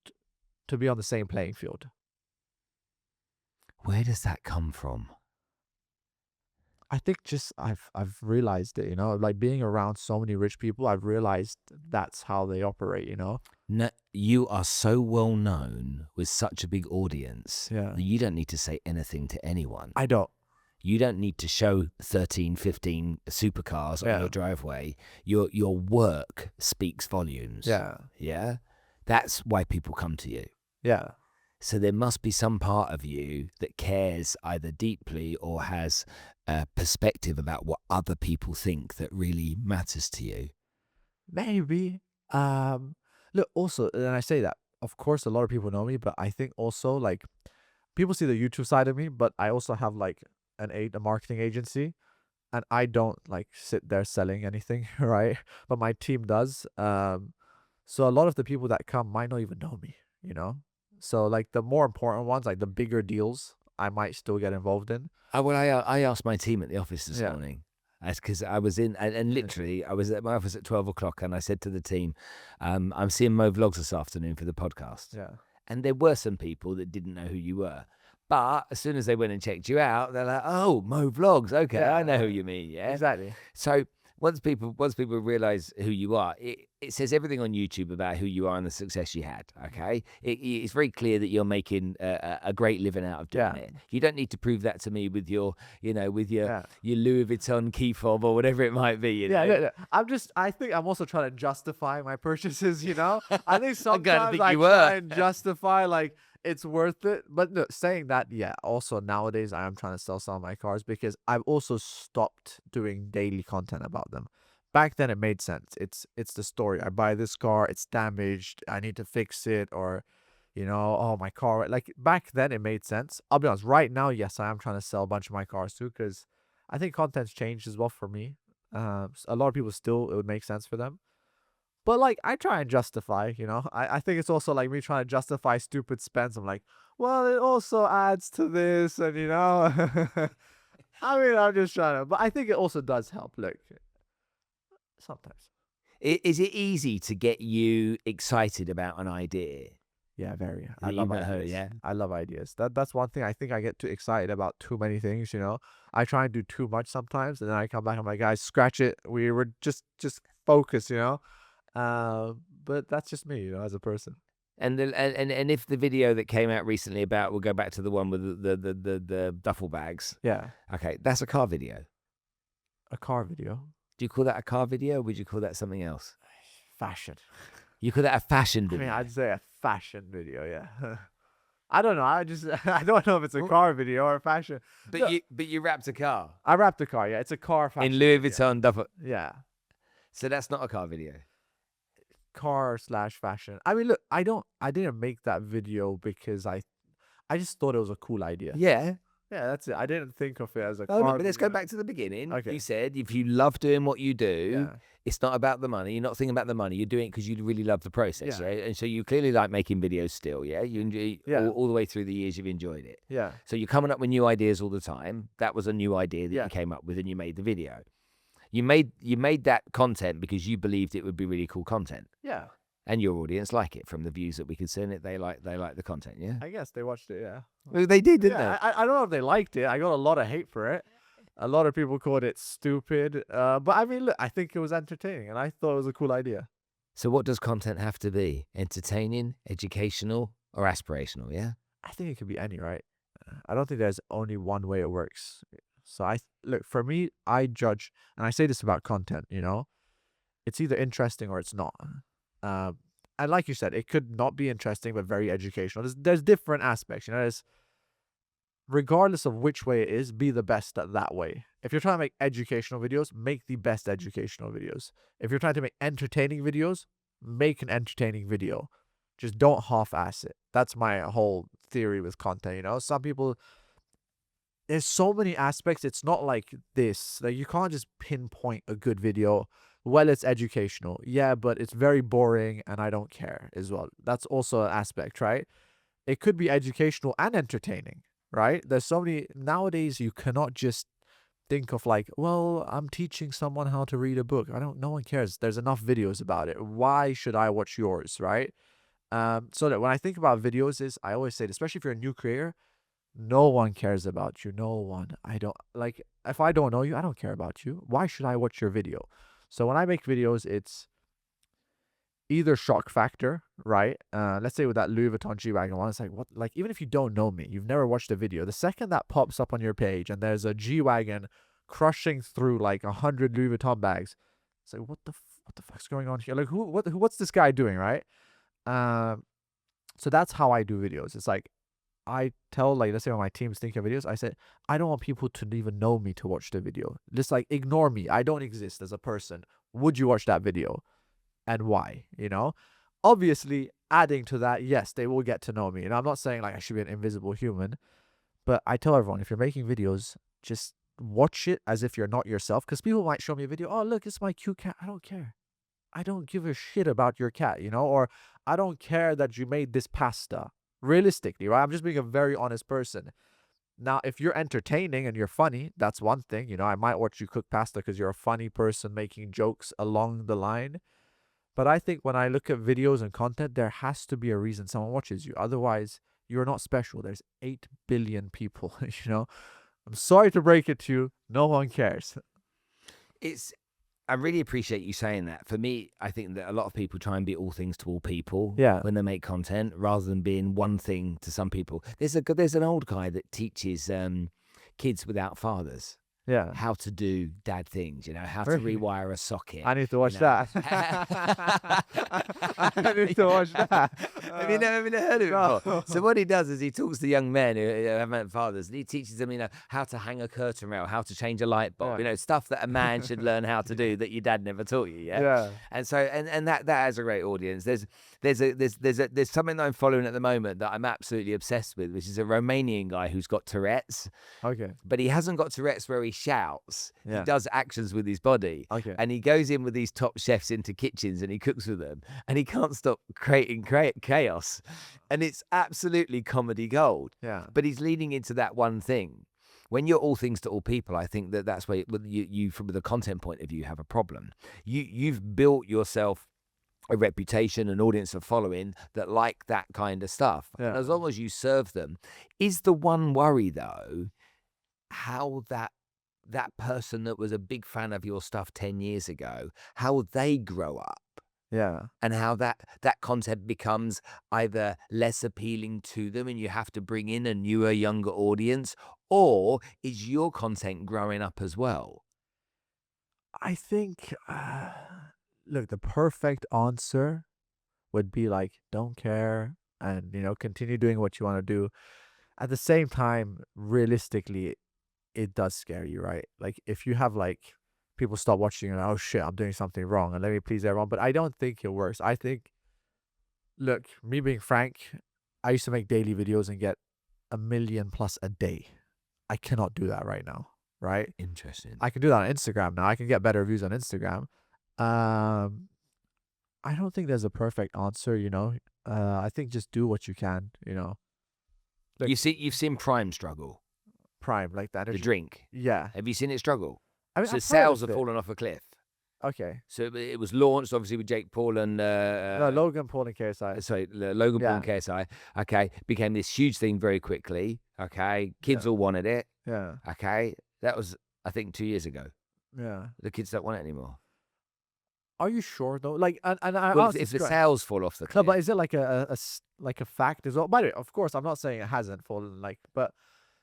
to be on the same playing field. Where does that come from? I think just I've realized it, you know, like being around so many rich people, I've realized that's how they operate, you know? No, you are so well known with such a big audience Yeah. that you don't need to say anything to anyone. I don't. You don't need to show 13, 15 supercars on Yeah. your driveway. Your work speaks volumes. Yeah. Yeah? That's why people come to you. Yeah. So there must be some part of you that cares either deeply or has a perspective about what other people think that really matters to you. Maybe. Look, also, and I say that, of course, a lot of people know me, but I think also like people see the YouTube side of me, but I also have like a marketing agency, and I don't like sit there selling anything, right? But my team does. So a lot of the people that come might not even know me, you know? So like the more important ones, like the bigger deals, I might still get involved in. I asked my team at the office this Yeah. morning. That's because I was in, and literally, I was at my office at 12 o'clock, and I said to the team, I'm seeing Mo Vlogs this afternoon for the podcast. Yeah. And there were some people that didn't know who you were. But as soon as they went and checked you out, they're like, "Oh, Mo Vlogs. Okay, I know who you mean." Yeah. Exactly. So once people realize who you are, it says everything on YouTube about who you are and the success you had. Okay, it's very clear that you're making a great living out of doing Yeah. it. You don't need to prove that to me with your, with your Yeah. your Louis Vuitton key fob or whatever it might be. You know? Yeah. I think I'm also trying to justify my purchases, you know? I think I'm glad to sometimes think I you try were. and justify like it's worth it. But no, saying that, yeah, also nowadays I am trying to sell some of my cars because I've also stopped doing daily content about them. Back then it made sense. It's the story. I buy this car, it's damaged, I need to fix it, or you know, oh my car. Like back then it made sense. I'll be honest, right now, yes, I am trying to sell a bunch of my cars too, because I think content's changed as well for me. A lot of people still it would make sense for them. But like I try and justify, you know. I think it's also like me trying to justify stupid spends. I'm like, well, it also adds to this, and you know, I mean, I'm just trying to, but I think it also does help. Look, sometimes. Is it easy to get you excited about an idea? Yeah, very. I You love know, ideas. yeah. I love ideas. That's one thing I think I get too excited about too many things, you know. I try and do too much sometimes and then I come back, I'm like, guys, scratch it. We were just focus, you know. But that's just me, you know, as a person. And if the video that came out recently about, we'll go back to the one with the duffel bags. Yeah. Okay, that's a car video. A car video. Do you call that a car video or would you call that something else? Fashion. You call that a fashion I video? mean, I'd say a fashion video, yeah. I don't know. I don't know if it's a Well- car video or a fashion. But No, you wrapped a car I wrapped the car, yeah. It's a car fashion. in Louis video. Vuitton duffel. Yeah. So that's not a car video. Car/fashion. I mean, look, I didn't make that video because I just thought it was a cool idea. Yeah. Yeah, that's it. I didn't think of it as a Oh, no, car but let's go video. back to the beginning. Okay. You said if you love doing what you do, Yeah. it's not about the money. You're not thinking about the money. You're doing it because you really love the process, Yeah. right? And so you clearly like making videos still, yeah? You enjoy Yeah. all the way through the years you've enjoyed it. Yeah. So you're coming up with new ideas all the time. That was a new idea that Yeah. you came up with and you made the video. You made that content because you believed it would be really cool content. Yeah. And your audience like it from the views that we could see in it. They like the content, yeah? I guess they watched it, yeah. Well, they did, didn't Yeah, I don't know if they liked it. I got a lot of hate for it. A lot of people called it stupid. But I mean, look, I think it was entertaining and I thought it was a cool idea. So what does content have to be? Entertaining, educational, or aspirational, yeah? I think it could be any, right? I don't think there's only one way it works. So look, for me, I judge, and I say this about content, you know, it's either interesting or it's not. And like you said, it could not be interesting, but very educational. There's different aspects, you know, regardless of which way it is, be the best at that way. If you're trying to make educational videos, make the best educational videos. If you're trying to make entertaining videos, make an entertaining video. Just don't half-ass it. That's my whole theory with content, you know? Some people, there's so many aspects. It's not like this. Like, you can't just pinpoint a good video. Well, it's educational. Yeah, but it's very boring and I don't care as well. That's also an aspect, right? It could be educational and entertaining, right? There's so many nowadays. You cannot just think of like, well, I'm teaching someone how to read a book. I don't, no one cares. There's enough videos about it. Why should I watch yours, right? So that when I think about videos is, I always say, especially if you're a new creator, no one cares about you. No one. I don't like, if I don't know you, I don't care about you. Why should I watch your video? So when I make videos, it's either shock factor, right? Let's say with that Louis Vuitton G-Wagon one, it's like, what? Like, even if you don't know me, you've never watched a video, the second that pops up on your page and there's a G-Wagon crushing through like 100 Louis Vuitton bags, it's like, what the fuck's going on here? Like, what's this guy doing, right? Um, so that's how I do videos. It's like, I tell, like, let's say when my team's thinking of videos, I said, I don't want people to even know me to watch the video. Just like, ignore me. I don't exist as a person. Would you watch that video? And why, you know? Obviously, adding to that, yes, they will get to know me. And I'm not saying like I should be an invisible human, but I tell everyone, if you're making videos, just watch it as if you're not yourself. Because people might show me a video, oh, look, it's my cute cat. I don't care. I don't give a shit about your cat, you know? Or I don't care that you made this pasta. Realistically, right? I'm just being a very honest person. Now, if you're entertaining and you're funny, that's one thing. You know, I might watch you cook pasta because you're a funny person making jokes along the line. But I think when I look at videos and content, there has to be a reason someone watches you. Otherwise, you're not special. There's 8 billion people, you know? I'm sorry to break it to you. No one cares. It's I really appreciate you saying that. For me, I think that a lot of people try and be all things to all people Yeah. when they make content, rather than being one thing to some people. There's an old guy that teaches kids without fathers Yeah. how to do dad things, how to Really? rewire a socket. I need to watch you know. that. I need to watch that. Have you never heard of it No. before? So what he does is he talks to young men who haven't had fathers, and he teaches them, how to hang a curtain rail, how to change a light bulb, Yeah. stuff that a man should learn how to do that your dad never taught you. Yeah. Yeah. And so, and that has a great audience. There's something that I'm following at the moment that I'm absolutely obsessed with, which is a Romanian guy who's got Tourette's, Okay. but he hasn't got Tourette's where he shouts. Yeah. He does actions with his body. Okay. And he goes in with these top chefs into kitchens and he cooks with them, and he can't stop creating chaos. And it's absolutely comedy gold. Yeah. But he's leaning into that one thing. When you're all things to all people, I think that's where you from the content point of view, have a problem. You've built yourself a reputation, an audience of following that like that kind of stuff. Yeah. And as long as you serve them, is the one worry though, how that person that was a big fan of your stuff 10 years ago, how they grow up, Yeah. and how that content becomes either less appealing to them and you have to bring in a newer, younger audience, or is your content growing up as well? I think, look, the perfect answer would be like, don't care and, continue doing what you want to do. At the same time, realistically, it does scare you, right? Like, if you have like people stop watching and, oh shit, I'm doing something wrong and let me please everyone. But I don't think it works. I think, look, me being frank, I used to make daily videos and get 1 million plus a day. I cannot do that right now, right? Interesting. I can do that on Instagram now. I can get better views on Instagram. I don't think there's a perfect answer, I think just do what you can, Like- You've seen Prime struggle, Prime, like that. the drink. Yeah. Have you seen it struggle? I mean, So I've heard sales of have it. fallen off a cliff. Okay. So it was launched obviously with Jake Paul and No, Logan Paul and KSI. Logan Paul and Yeah. KSI. Okay, became this huge thing very quickly. Okay, kids all wanted it. Yeah. Okay, that was I think 2 years ago. Yeah. The kids don't want it anymore. Are you sure though? Like, and I Well, asked if this the guy- sales fall off the No, cliff, but is it like like a fact as well? By the way, of course, I'm not saying it hasn't fallen. Like, but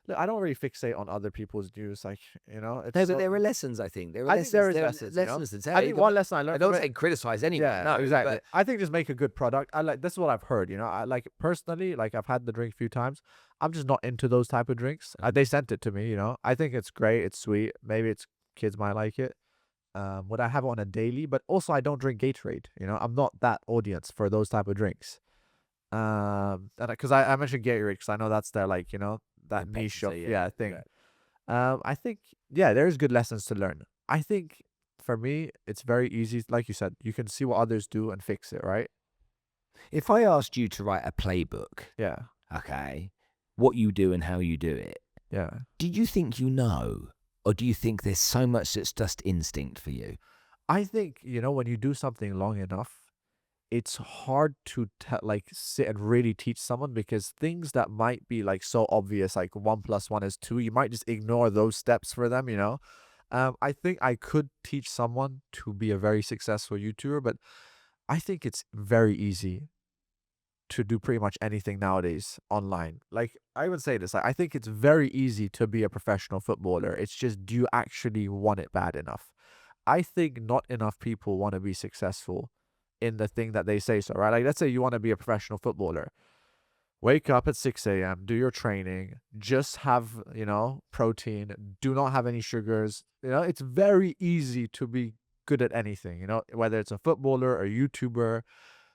look, I don't really fixate on other people's news. Like, it's no, but so- there are lessons. I think there are I lessons. think there is there are lessons. lessons to tell. I think one lesson I learned. I don't from say it- criticize anyone. Yeah, no, exactly. but I think just make a good product. This is what I've heard. I like personally, like I've had the drink a few times. I'm just not into those type of drinks. They sent it to me. I think it's great. It's sweet. Maybe it's kids might like it. Would I have it on a daily? But also, I don't drink Gatorade. I'm not that audience for those type of drinks. And because I mentioned Gatorade because I know that's their like that niche of Competitor, yeah, thing. yeah. I think yeah, there's good lessons to learn. I think for me, it's very easy. Like you said, you can see what others do and fix it, right? If I asked you to write a playbook, Yeah, okay, what you do and how you do it, yeah. do you think you know? Or do you think there's so much that's just instinct for you? I think when you do something long enough, it's hard to like sit and really teach someone because things that might be like so obvious, like 1 plus 1 is 2, you might just ignore those steps for them. I think I could teach someone to be a very successful YouTuber, but I think it's very easy to do pretty much anything nowadays online. Like I would say this, like, I think it's very easy to be a professional footballer. It's just, do you actually want it bad enough? I think not enough people want to be successful in the thing that they say so, right? Like let's say you want to be a professional footballer. Wake up at 6 a.m., do your training, just have, protein, do not have any sugars. It's very easy to be good at anything, whether it's a footballer or YouTuber.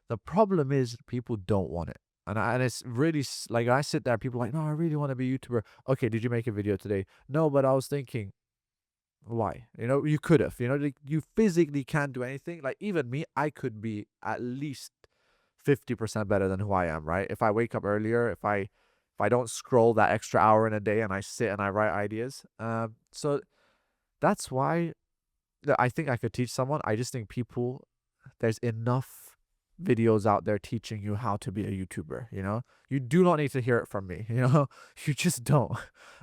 The problem is people don't want it. And it's really like I sit there, people are like, no, I really want to be a YouTuber. Okay, did you make a video today? No, but I was thinking, why? You could have, like, you physically can't do anything. Like even me, I could be at least 50% better than who I am, right? If I wake up earlier, if I don't scroll that extra hour in a day and I sit and I write ideas. So that's why I think I could teach someone. I just think there's enough videos out there teaching you how to be a YouTuber. You do not need to hear it from me. You just don't.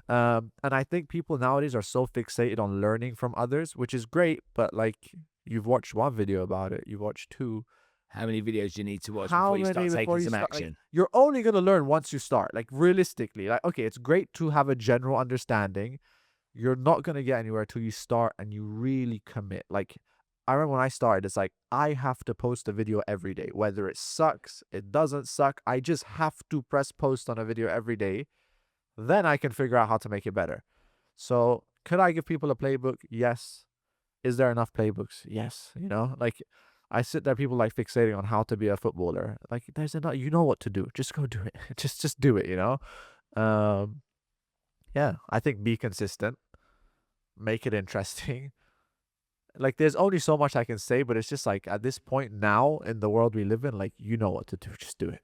And I think people nowadays are so fixated on learning from others, which is great, but like, you've watched one video about it, you've watched two. How many videos do you need to watch How before you many start before taking you some start? Like, action? you're only gonna learn once you start. Like realistically, like, okay, it's great to have a general understanding. You're not gonna get anywhere till you start and you really commit. Like, I remember when I started, it's like I have to post a video every day, whether it sucks, it doesn't suck. I just have to press post on a video every day. Then I can figure out how to make it better. So, could I give people a playbook? Yes. Is there enough playbooks? Yes. Like, I sit there, people like fixating on how to be a footballer. Like, there's enough. You know what to do. Just go do it. just do it. Um, yeah. I think be consistent. Make it interesting. Like, there's only so much I can say, but it's just like at this point now in the world we live in, like, you know what to do. Just do it.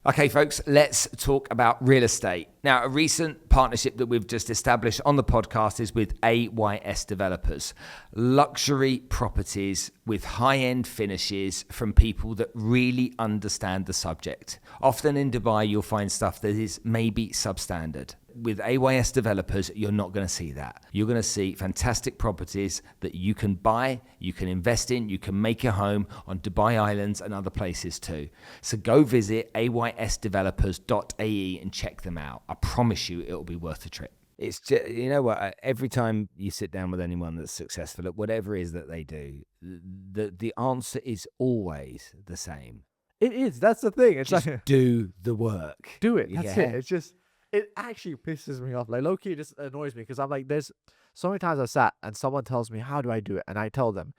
Okay, folks, let's talk about real estate. Now, a recent partnership that we've just established on the podcast is with AYS Developers. Luxury properties with high-end finishes from people that really understand the subject. Often in Dubai, you'll find stuff that is maybe substandard. With AYS Developers, you're not going to see that. You're going to see fantastic properties that you can buy, you can invest in, you can make a home on Dubai Islands and other places too. So go visit aysdevelopers.ae and check them out. I promise you it'll be worth the trip. It's just, you know what, every time you sit down with anyone that's successful at whatever it is that they do, the answer is always the same. It is. That's the thing. It's Just like, do the work. do it. That's it. Yeah. It's just, it actually pisses me off. Like, low key, it just annoys me because I'm like, there's so many times I sat and someone tells me, how do I do it? And I tell them,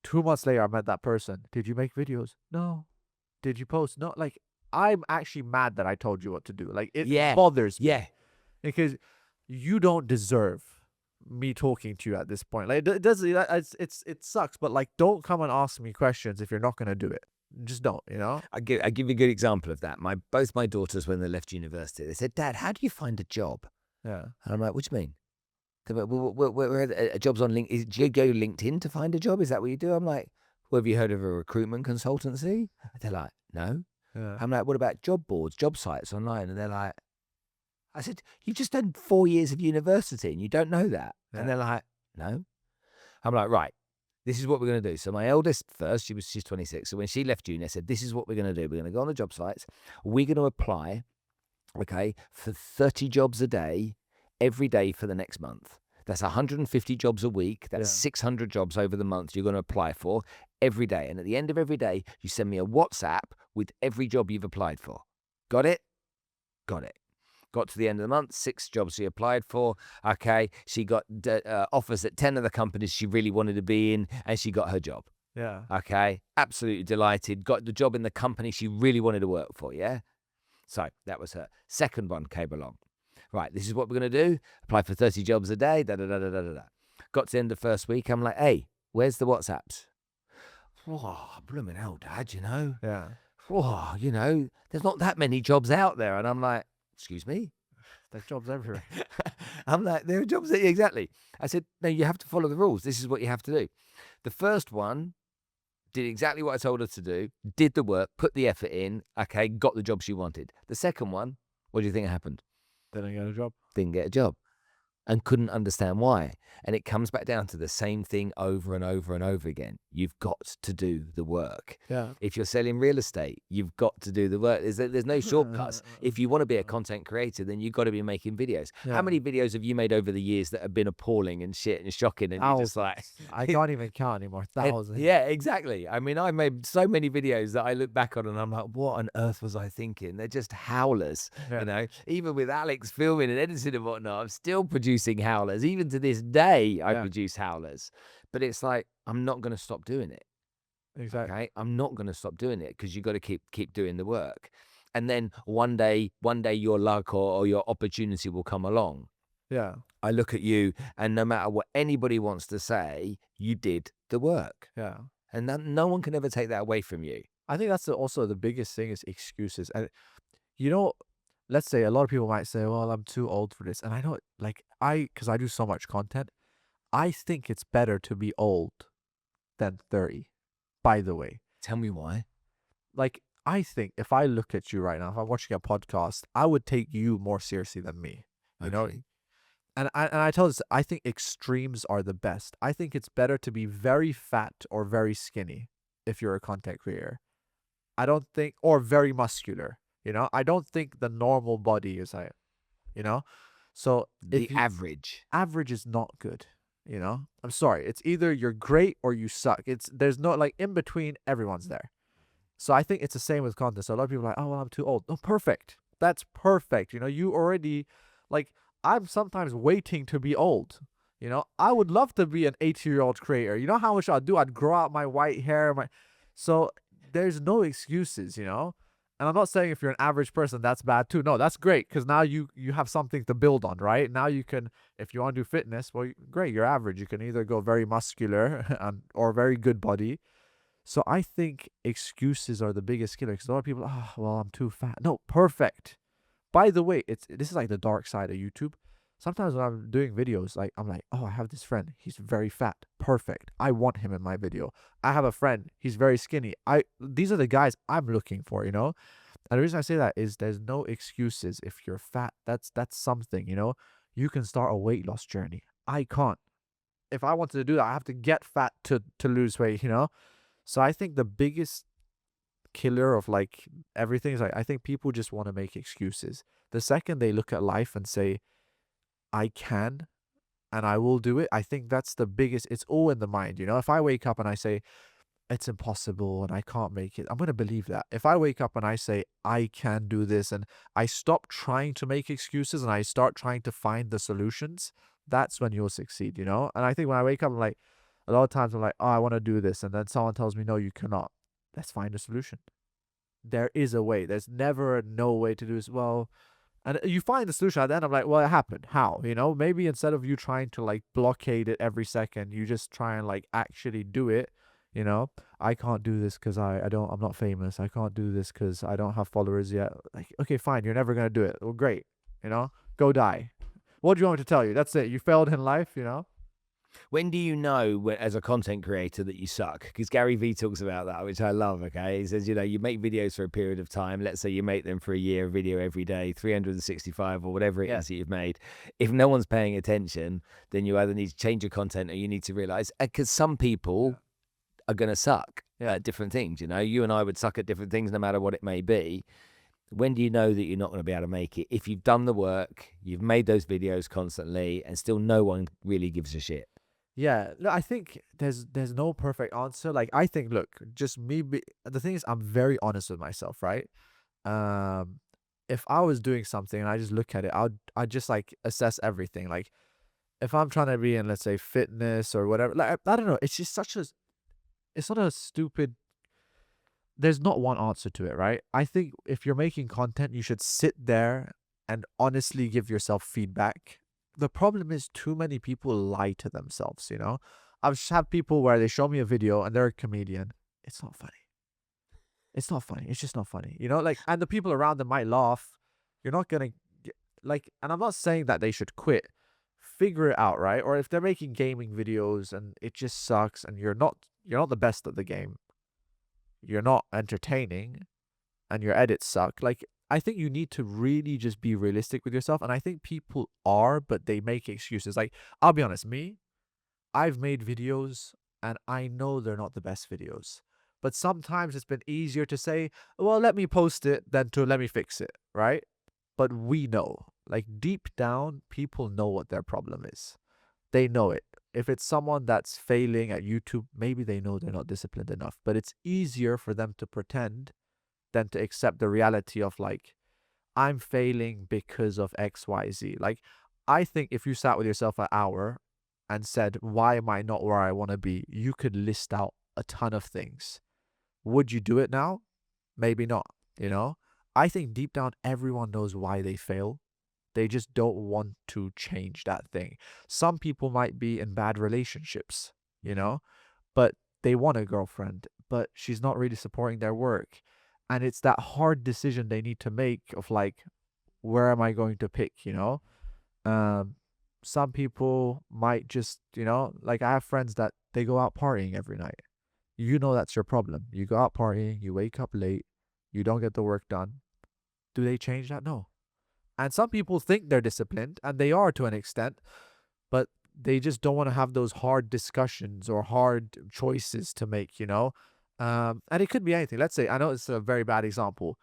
2 months later, I met that person. Did you make videos? No. Did you post? No. Like, I'm actually mad that I told you what to do. Like, it Yeah. bothers me Yeah. because you don't deserve me talking to you at this point. Like, it does, it sucks, but like, don't come and ask me questions if you're not going to do it. Just don't. I give you a good example of that. Both my daughters, when they left university, they said, "Dad, how do you find a job?" Yeah. And I'm like, "What do you mean?" They're like, "Well, jobs on LinkedIn. Do you go LinkedIn to find a job? Is that what you do?" I'm like, "Well, have you heard of a recruitment consultancy?" They're like, "No." Yeah. I'm like, "What about job boards, job sites online?" And they're like, I said, "You've just done 4 years of university and you don't know that?" Yeah. And they're like, "No." I'm like, "Right. This is what we're going to do." So my eldest first, she's 26. So when she left uni, I said, "This is what we're going to do. We're going to go on the job sites. We're going to apply, okay, for 30 jobs a day, every day for the next month. That's 150 jobs a week. That's 600 jobs over the month you're going to apply for every day. And at the end of every day, you send me a WhatsApp with every job you've applied for. Got it? Got it." Got to the end of the month, 6 jobs she applied for. Okay, she got offers at 10 of the companies she really wanted to be in, and she got her job. Yeah. Okay, absolutely delighted. Got the job in the company she really wanted to work for. Yeah. So that was her. Second one came along. Right, this is what we're going to do. Apply for 30 jobs a day. Da, da, da, da, da, da. Got to the end of the first week. I'm like, hey, where's the WhatsApps? Oh, blooming hell, Dad, Yeah. Oh, there's not that many jobs out there. And I'm like, excuse me? There's jobs everywhere. I'm like, there are jobs there. Exactly. I said, no, you have to follow the rules. This is what you have to do. The first one did exactly what I told her to do, did the work, put the effort in, okay, got the job she wanted. The second one, what do you think happened? Didn't get a job. Didn't get a job and couldn't understand why. And it comes back down to the same thing over and over and over again. You've got to do the work. Yeah. If you're selling real estate, you've got to do the work. There's no shortcuts. If you want to be a content creator, then you've got to be making videos. Yeah. How many videos have you made over the years that have been appalling and shit and shocking and you're just like... I can't even count anymore. Thousands. Yeah, exactly. I mean, I made so many videos that I look back on and I'm like, what on earth was I thinking? They're just howlers, Even with Alex filming and editing and whatnot, I'm still producing howlers. Even to this day, I produce howlers. But it's like, I'm not going to stop doing it. Exactly. Okay? I'm not going to stop doing it because you got to keep doing the work. And then one day your luck or your opportunity will come along. Yeah. I look at you, and no matter what anybody wants to say, you did the work. Yeah. And no one can ever take that away from you. I think that's also the biggest thing is excuses. And let's say a lot of people might say, well, I'm too old for this. And I know, because I do so much content, I think it's better to be old than 30, by the way. Tell me why. Like, I think if I look at you right now, if I'm watching a podcast, I would take you more seriously than me. You know? And I tell this, I think extremes are the best. I think it's better to be very fat or very skinny if you're a content creator. I don't think, or very muscular, I don't think the normal body is like, so the average is not good. I'm sorry. It's either you're great or you suck. There's no in between, everyone's there. So I think it's the same with content. So a lot of people are like, oh, well, I'm too old. No, perfect. That's perfect. You already I'm sometimes waiting to be old. I would love to be an 80-year-old creator. You know how much I'd do? I'd grow out my white hair. So there's no excuses, And I'm not saying if you're an average person, that's bad too. No, that's great because now you have something to build on, right? Now you can, if you want to do fitness, well, great, you're average. You can either go very muscular or very good body. So I think excuses are the biggest killer because a lot of people, oh, well, I'm too fat. No, perfect. By the way, this is like the dark side of YouTube. Sometimes when I'm doing videos, I'm like, oh, I have this friend. He's very fat. Perfect. I want him in my video. I have a friend. He's very skinny. These are the guys I'm looking for, And the reason I say that is there's no excuses. If you're fat, that's something, You can start a weight loss journey. I can't. If I wanted to do that, I have to get fat to lose weight, So I think the biggest killer of everything is I think people just want to make excuses. The second they look at life and say, I can and I will do it, I think that's the biggest. It's all in the mind. If I wake up and I say it's impossible and I can't make it, I'm going to believe that. If I wake up and I say I can do this and I stop trying to make excuses and I start trying to find the solutions, that's when you'll succeed. And I think when I wake up, I'm like, a lot of times I'm like, oh, I want to do this, and then someone tells me, no, you cannot. Let's find a solution. There is a way. There's never no way to do this. Well, and you find the solution at the end. I'm like, well, it happened. How? Maybe instead of you trying to blockade it every second, you just try and actually do it. I can't do this because I'm not famous. I can't do this because I don't have followers yet. Okay, fine. You're never going to do it. Well, great. Go die. What do you want me to tell you? That's it. You failed in life, When do you know, as a content creator, that you suck? Because Gary Vee talks about that, which I love, okay? He says, you make videos for a period of time. Let's say you make them for a year, video every day, 365 or whatever it is that you've made. If no one's paying attention, then you either need to change your content or you need to realize, because some people are going to suck at different things, You and I would suck at different things no matter what it may be. When do you know that you're not going to be able to make it? If you've done the work, you've made those videos constantly, and still no one really gives a shit. Yeah, no, I think there's no perfect answer. I think, look, just the thing is, I'm very honest with myself, right? If I was doing something and I just look at it, I'd just assess everything. If I'm trying to be in, let's say, fitness or whatever, I don't know. It's just it's not a stupid. there's not one answer to it, right? I think if you're making content, you should sit there and honestly give yourself feedback. The problem is too many people lie to themselves, you know? I've just had people where they show me a video and they're a comedian. It's not funny. It's not funny. It's just not funny. You know, like, and the people around them might laugh. You're not gonna get, like, and I'm not saying that they should quit. Figure it out, right? Or if they're making gaming videos and it just sucks and you're not the best at the game, you're not entertaining, and your edits suck. Like, I think you need to really just be realistic with yourself. And I think people are, but they make excuses. Like, I'll be honest, I've made videos and I know they're not the best videos. But sometimes it's been easier to say, well, let me post it than to let me fix it, right? But we know, like deep down, people know what their problem is. They know it. If it's someone that's failing at YouTube, maybe they know they're not disciplined enough. But it's easier for them to pretend than to accept the reality of like, I'm failing because of XYZ. Like, I think if you sat with yourself an hour and said, why am I not where I want to be? You could list out a ton of things. Would you do it now? Maybe not, you know? I think deep down, everyone knows why they fail. They just don't want to change that thing. Some people might be in bad relationships, you know, but they want a girlfriend, but she's not really supporting their work. And it's that hard decision they need to make of like, where am I going to pick, you know? Um, some people might just, you know, like I have friends that they go out partying every night. You know that's your problem. You go out partying, you wake up late, you don't get the work done. Do they change that? No. And some people think they're disciplined, and they are to an extent, but they just don't want to have those hard discussions or hard choices to make, you know? And it could be anything. Let's say, I know it's a very bad example.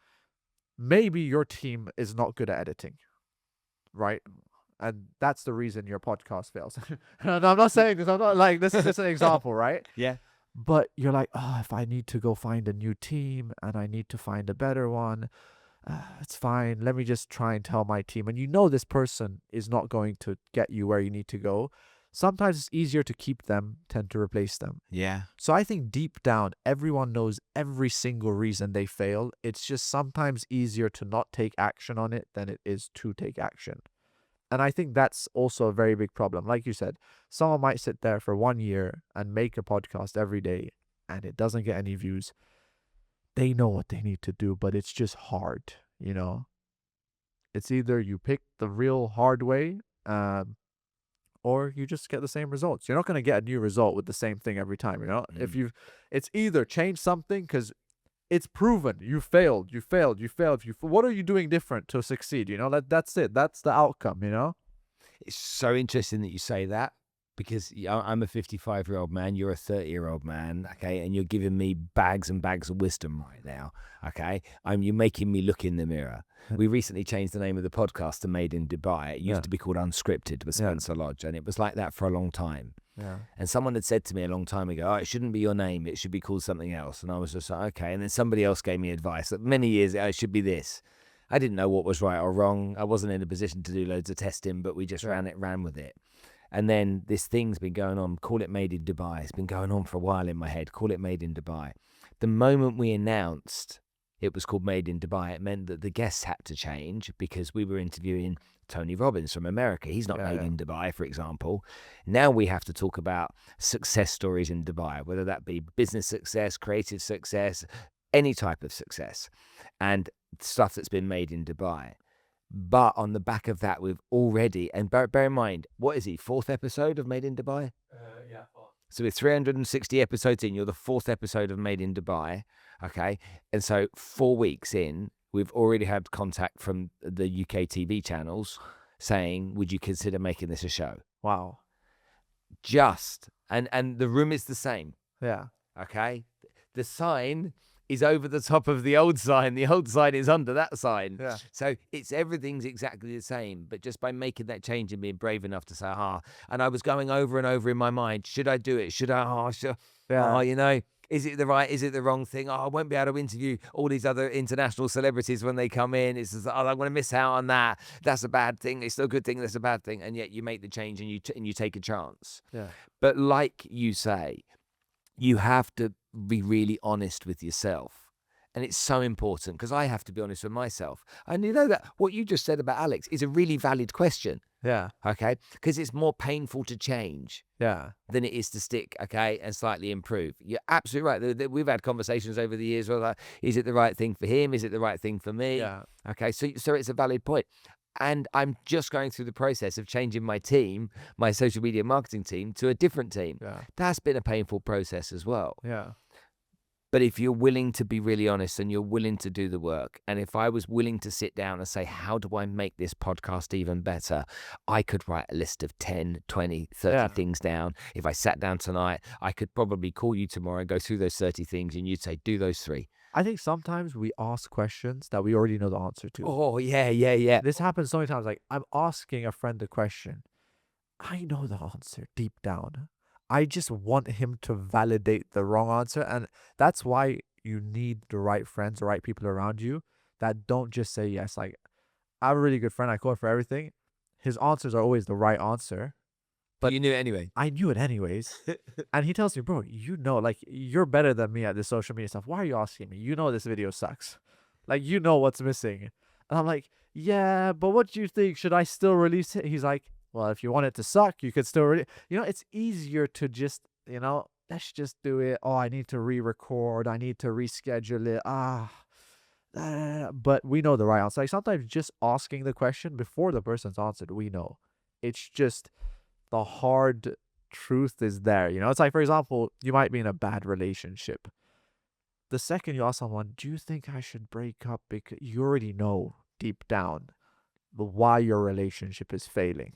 Maybe your team is not good at editing, right? And that's the reason your podcast fails. And I'm not saying this, I'm not like, this is just an example, right? Yeah. But you're like, oh, if I need to go find a new team and I need to find a better one, it's fine. Let me just try and tell my team. And you know this person is not going to get you where you need to go. Sometimes it's easier to keep them than to replace them. Yeah. So I think deep down, everyone knows every single reason they fail. It's just sometimes easier to not take action on it than it is to take action. And I think that's also a very big problem. Like you said, someone might sit there for 1 year and make a podcast every day and it doesn't get any views. They know what they need to do, but it's just hard, you know? It's either you pick the real hard way, or you just get the same results. You're not going to get a new result with the same thing every time, you know? If it's either change something because it's proven you failed. What are you doing different to succeed? You know, that's it. That's the outcome, you know? It's so interesting that you say that, because I'm a 55-year-old man, you're a 30-year-old man, okay, and you're giving me bags and bags of wisdom right now, okay? You're making me look in the mirror. We recently changed the name of the podcast to Made in Dubai. It used to be called Unscripted with Spencer Lodge, and it was like that for a long time. Yeah. And someone had said to me a long time ago, oh, it shouldn't be your name, it should be called something else. And I was just like, okay. And then somebody else gave me advice that many years ago, it should be this. I didn't know what was right or wrong. I wasn't in a position to do loads of testing, but we just ran with it. And then this thing's been going on, call it Made in Dubai. It's been going on for a while in my head, call it Made in Dubai. The moment we announced it was called Made in Dubai, it meant that the guests had to change, because we were interviewing Tony Robbins from America. He's not made in Dubai, for example. Now we have to talk about success stories in Dubai, whether that be business success, creative success, any type of success, and stuff that's been made in Dubai. But on the back of that, we've already, and bear in mind, what is he, 4th episode of Made in Dubai? Yeah. So with 360 episodes in, you're the 4th episode of Made in Dubai, okay? And so 4 weeks in, we've already had contact from the UK TV channels saying, would you consider making this a show? Wow. And the room is the same, Yeah. okay? The sign is over the top of the old sign. The old sign is under that sign. Yeah. So everything's exactly the same, but just by making that change and being brave enough to say, and I was going over and over in my mind, should I do it? Should I? You know, is it the right, is it the wrong thing? I won't be able to interview all these other international celebrities when they come in. It's just, I'm going to miss out on that. That's a bad thing. It's still a good thing. That's a bad thing. And yet you make the change and you take a chance. Yeah. But like you say, you have to be really honest with yourself. And it's so important because I have to be honest with myself. And you know that what you just said about Alex is a really valid question, Yeah. okay? Because it's more painful to change Yeah. than it is to stick, okay, and slightly improve. You're absolutely right. We've had conversations over the years where like, is it the right thing for him? Is it the right thing for me? Yeah. Okay, so it's a valid point. And I'm just going through the process of changing my team, my social media marketing team, to a different team. Yeah. That's been a painful process as well. Yeah. But if you're willing to be really honest and you're willing to do the work, and if I was willing to sit down and say, how do I make this podcast even better? I could write a list of 10, 20, 30 Yeah. things down. If I sat down tonight, I could probably call you tomorrow and go through those 30 things and you'd say, do those 3. I think sometimes we ask questions that we already know the answer to. Oh, yeah. This happens so many times. Like, I'm asking a friend a question. I know the answer deep down. I just want him to validate the wrong answer. And that's why you need the right friends, the right people around you that don't just say yes. Like, I have a really good friend. I call him for everything. His answers are always the right answer. But But you knew it anyway. I knew it anyways. And he tells me, bro, you know, like, you're better than me at this social media stuff. Why are you asking me? You know this video sucks. Like, you know what's missing. And I'm like, yeah, but what do you think? Should I still release it? He's like, well, if you want it to suck, you could still release. You know, it's easier to just, let's just do it. Oh, I need to re-record. I need to reschedule it. But we know the right answer. Like, sometimes just asking the question before the person's answered, we know. It's just the hard truth is there. It's like, for example, you might be in a bad relationship. The second you ask someone, do you think I should break up? Because you already know deep down why your relationship is failing.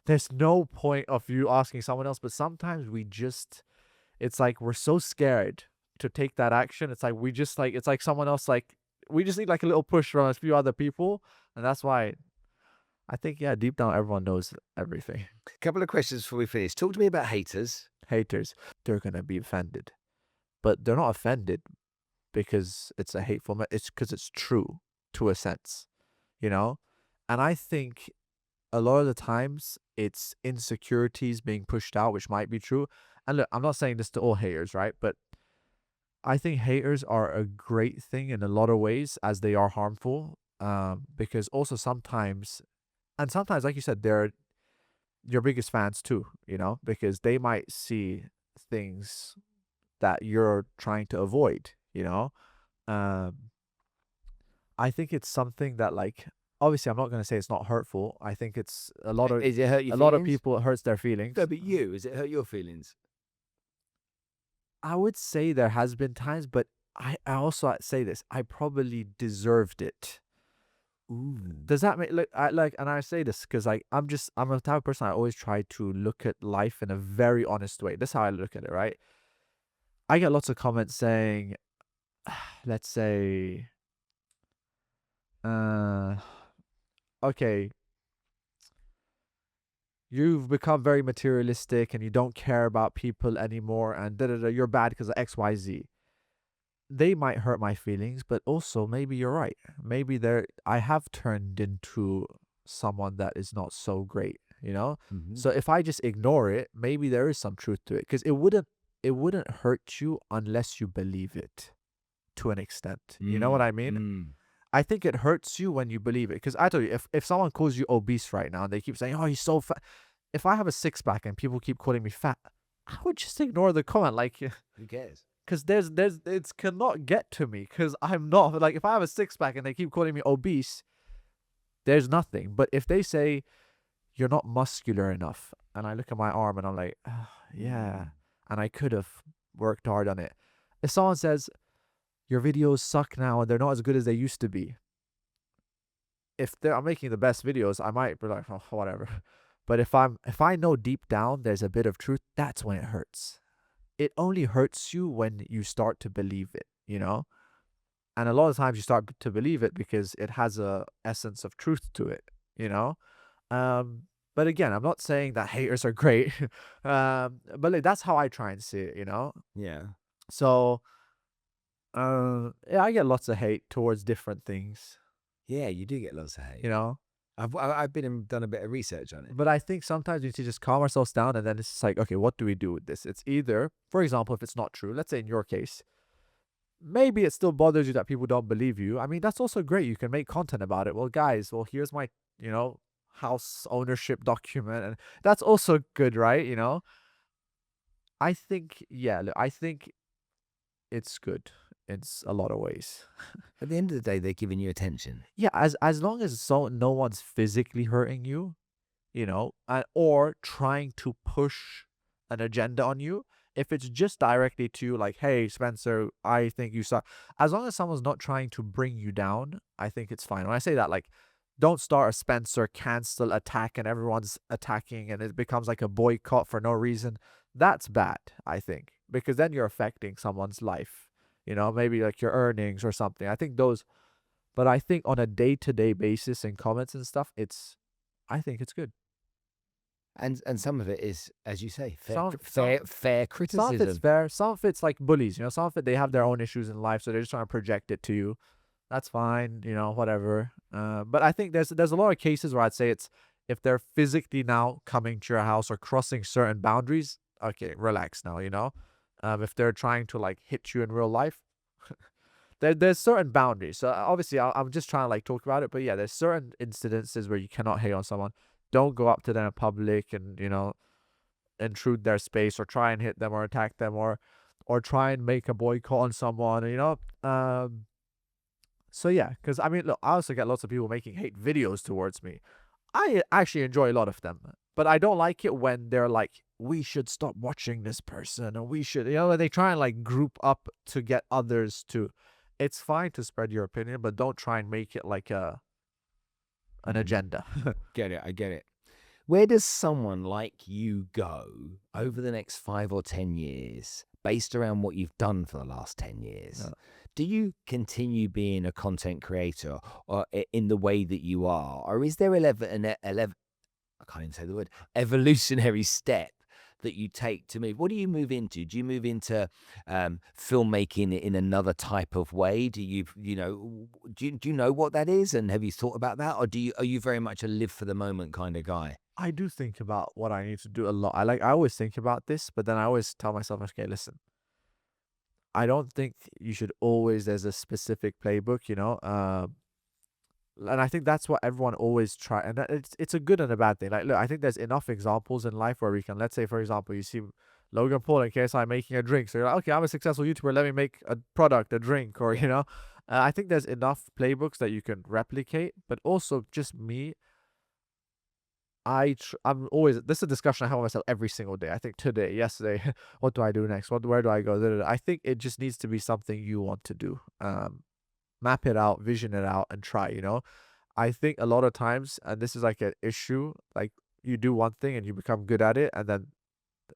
There's no point of you asking someone else, but sometimes it's like we're so scared to take that action. It's like it's like someone else, like we just need like a little push from a few other people. And that's why I think, yeah, deep down, everyone knows everything. Couple of questions before we finish. Talk to me about haters. Haters, they're going to be offended, but they're not offended because it's a hateful, it's because it's true to a sense, And I think a lot of the times it's insecurities being pushed out, which might be true. And look, I'm not saying this to all haters, right? But I think haters are a great thing in a lot of ways as they are harmful. Because also sometimes, like you said, they're your biggest fans too, because they might see things that you're trying to avoid, Um, I think it's something that, like, obviously I'm not going to say it's not hurtful. I think it's a lot of, Is it hurt your a lot of feelings? people, it hurts their feelings. No, but you, has it hurt your feelings? I would say there has been times, but I also say this, I probably deserved it. Ooh. Does that make, and I say this because, like, I'm a type of person, I always try to look at life in a very honest way. That's how I look at it, right? I get lots of comments saying, let's say, okay, you've become very materialistic and you don't care about people anymore, and you're bad because of XYZ. They might hurt my feelings, but also maybe you're right. Maybe I have turned into someone that is not so great, Mhm. So if I just ignore it, maybe there is some truth to it, because it wouldn't hurt you unless you believe it to an extent. You know what I mean? Mm. I think it hurts you when you believe it. Because I tell you, if someone calls you obese right now and they keep saying, oh, he's so fat. If I have a six-pack and people keep calling me fat, I would just ignore the comment. Like, Who cares? because it cannot get to me, because I'm not. Like, if I have a six-pack and they keep calling me obese, there's nothing. But if they say, you're not muscular enough, and I look at my arm and I'm like, yeah, and I could have worked hard on it. If someone says, your videos suck now and they're not as good as they used to be, if I'm making the best videos, I might be like, oh, whatever. But if I know deep down there's a bit of truth, that's when it hurts. It only hurts you when you start to believe it, And a lot of times you start to believe it because it has a essence of truth to it, But again, I'm not saying that haters are great, but like, that's how I try and see it, Yeah. So, yeah, I get lots of hate towards different things, Yeah, you do get lots of hate. I've been and done a bit of research on it. But I think sometimes we need to just calm ourselves down, and then it's just like, okay, what do we do with this? It's either, for example, if it's not true, let's say in your case, maybe it still bothers you that people don't believe you. I mean, that's also great. You can make content about it. Well, guys, well, here's my, you know, house ownership document. And that's also good, right? I think, yeah, look, I think it's good in a lot of ways. At the end of the day, they're giving you attention. Yeah, as long as no one's physically hurting you, or trying to push an agenda on you. If it's just directly to you, like, hey, Spencer, I think you suck. As long as someone's not trying to bring you down, I think it's fine. When I say that, like, don't start a Spencer cancel attack and everyone's attacking and it becomes like a boycott for no reason. That's bad, I think, because then you're affecting someone's life, maybe like your earnings or something. But I think on a day to day basis in comments and stuff, I think it's good. And some of it is, as you say, Some fair Some of it's criticism. fair. Some of it's like bullies. Some of it they have their own issues in life, so they're just trying to project it to you. That's fine. Whatever. But I think there's a lot of cases where I'd say it's if they're physically now coming to your house or crossing certain boundaries. Okay, relax now. If they're trying to like hit you in real life, there's certain boundaries. So obviously, I'm just trying to like talk about it. But yeah, there's certain incidences where you cannot hate on someone. Don't go up to them in public and intrude their space or try and hit them or attack them or try and make a boycott on someone. So yeah, because I mean, look, I also get lots of people making hate videos towards me. I actually enjoy a lot of them, but I don't like it when they're like, we should stop watching this person or we should, when they try and like group up to get others to. It's fine to spread your opinion, but don't try and make it like an agenda. Get it? I get it. Where does someone like you go over the next 5 or 10 years based around what you've done for the last 10 years? Yeah. Do you continue being a content creator or in the way that you are? Or is there I can't even say the word, evolutionary step that you take to move? What do you move into? Do you move into filmmaking in another type of way? Do you know what that is? And have you thought about that? Or are you very much a live for the moment kind of guy? I do think about what I need to do a lot. I always think about this, but then I always tell myself, okay, listen, I don't think you should always there's a specific playbook. And I think that's what everyone always try, and it's a good and a bad thing. Like, look, I think there's enough examples in life where we can, let's say, for example, you see Logan Paul and KSI making a drink, so you're like, okay, I'm a successful YouTuber, let me make a product, a drink, or Yeah. I think there's enough playbooks that you can replicate, but also just me. I'm always this is a discussion I have with myself every single day. I think today, yesterday, what do I do next? Where do I go? Da, da, da. I think it just needs to be something you want to do. Map it out, vision it out, and try. I think a lot of times, and this is like an issue, like you do one thing and you become good at it, and then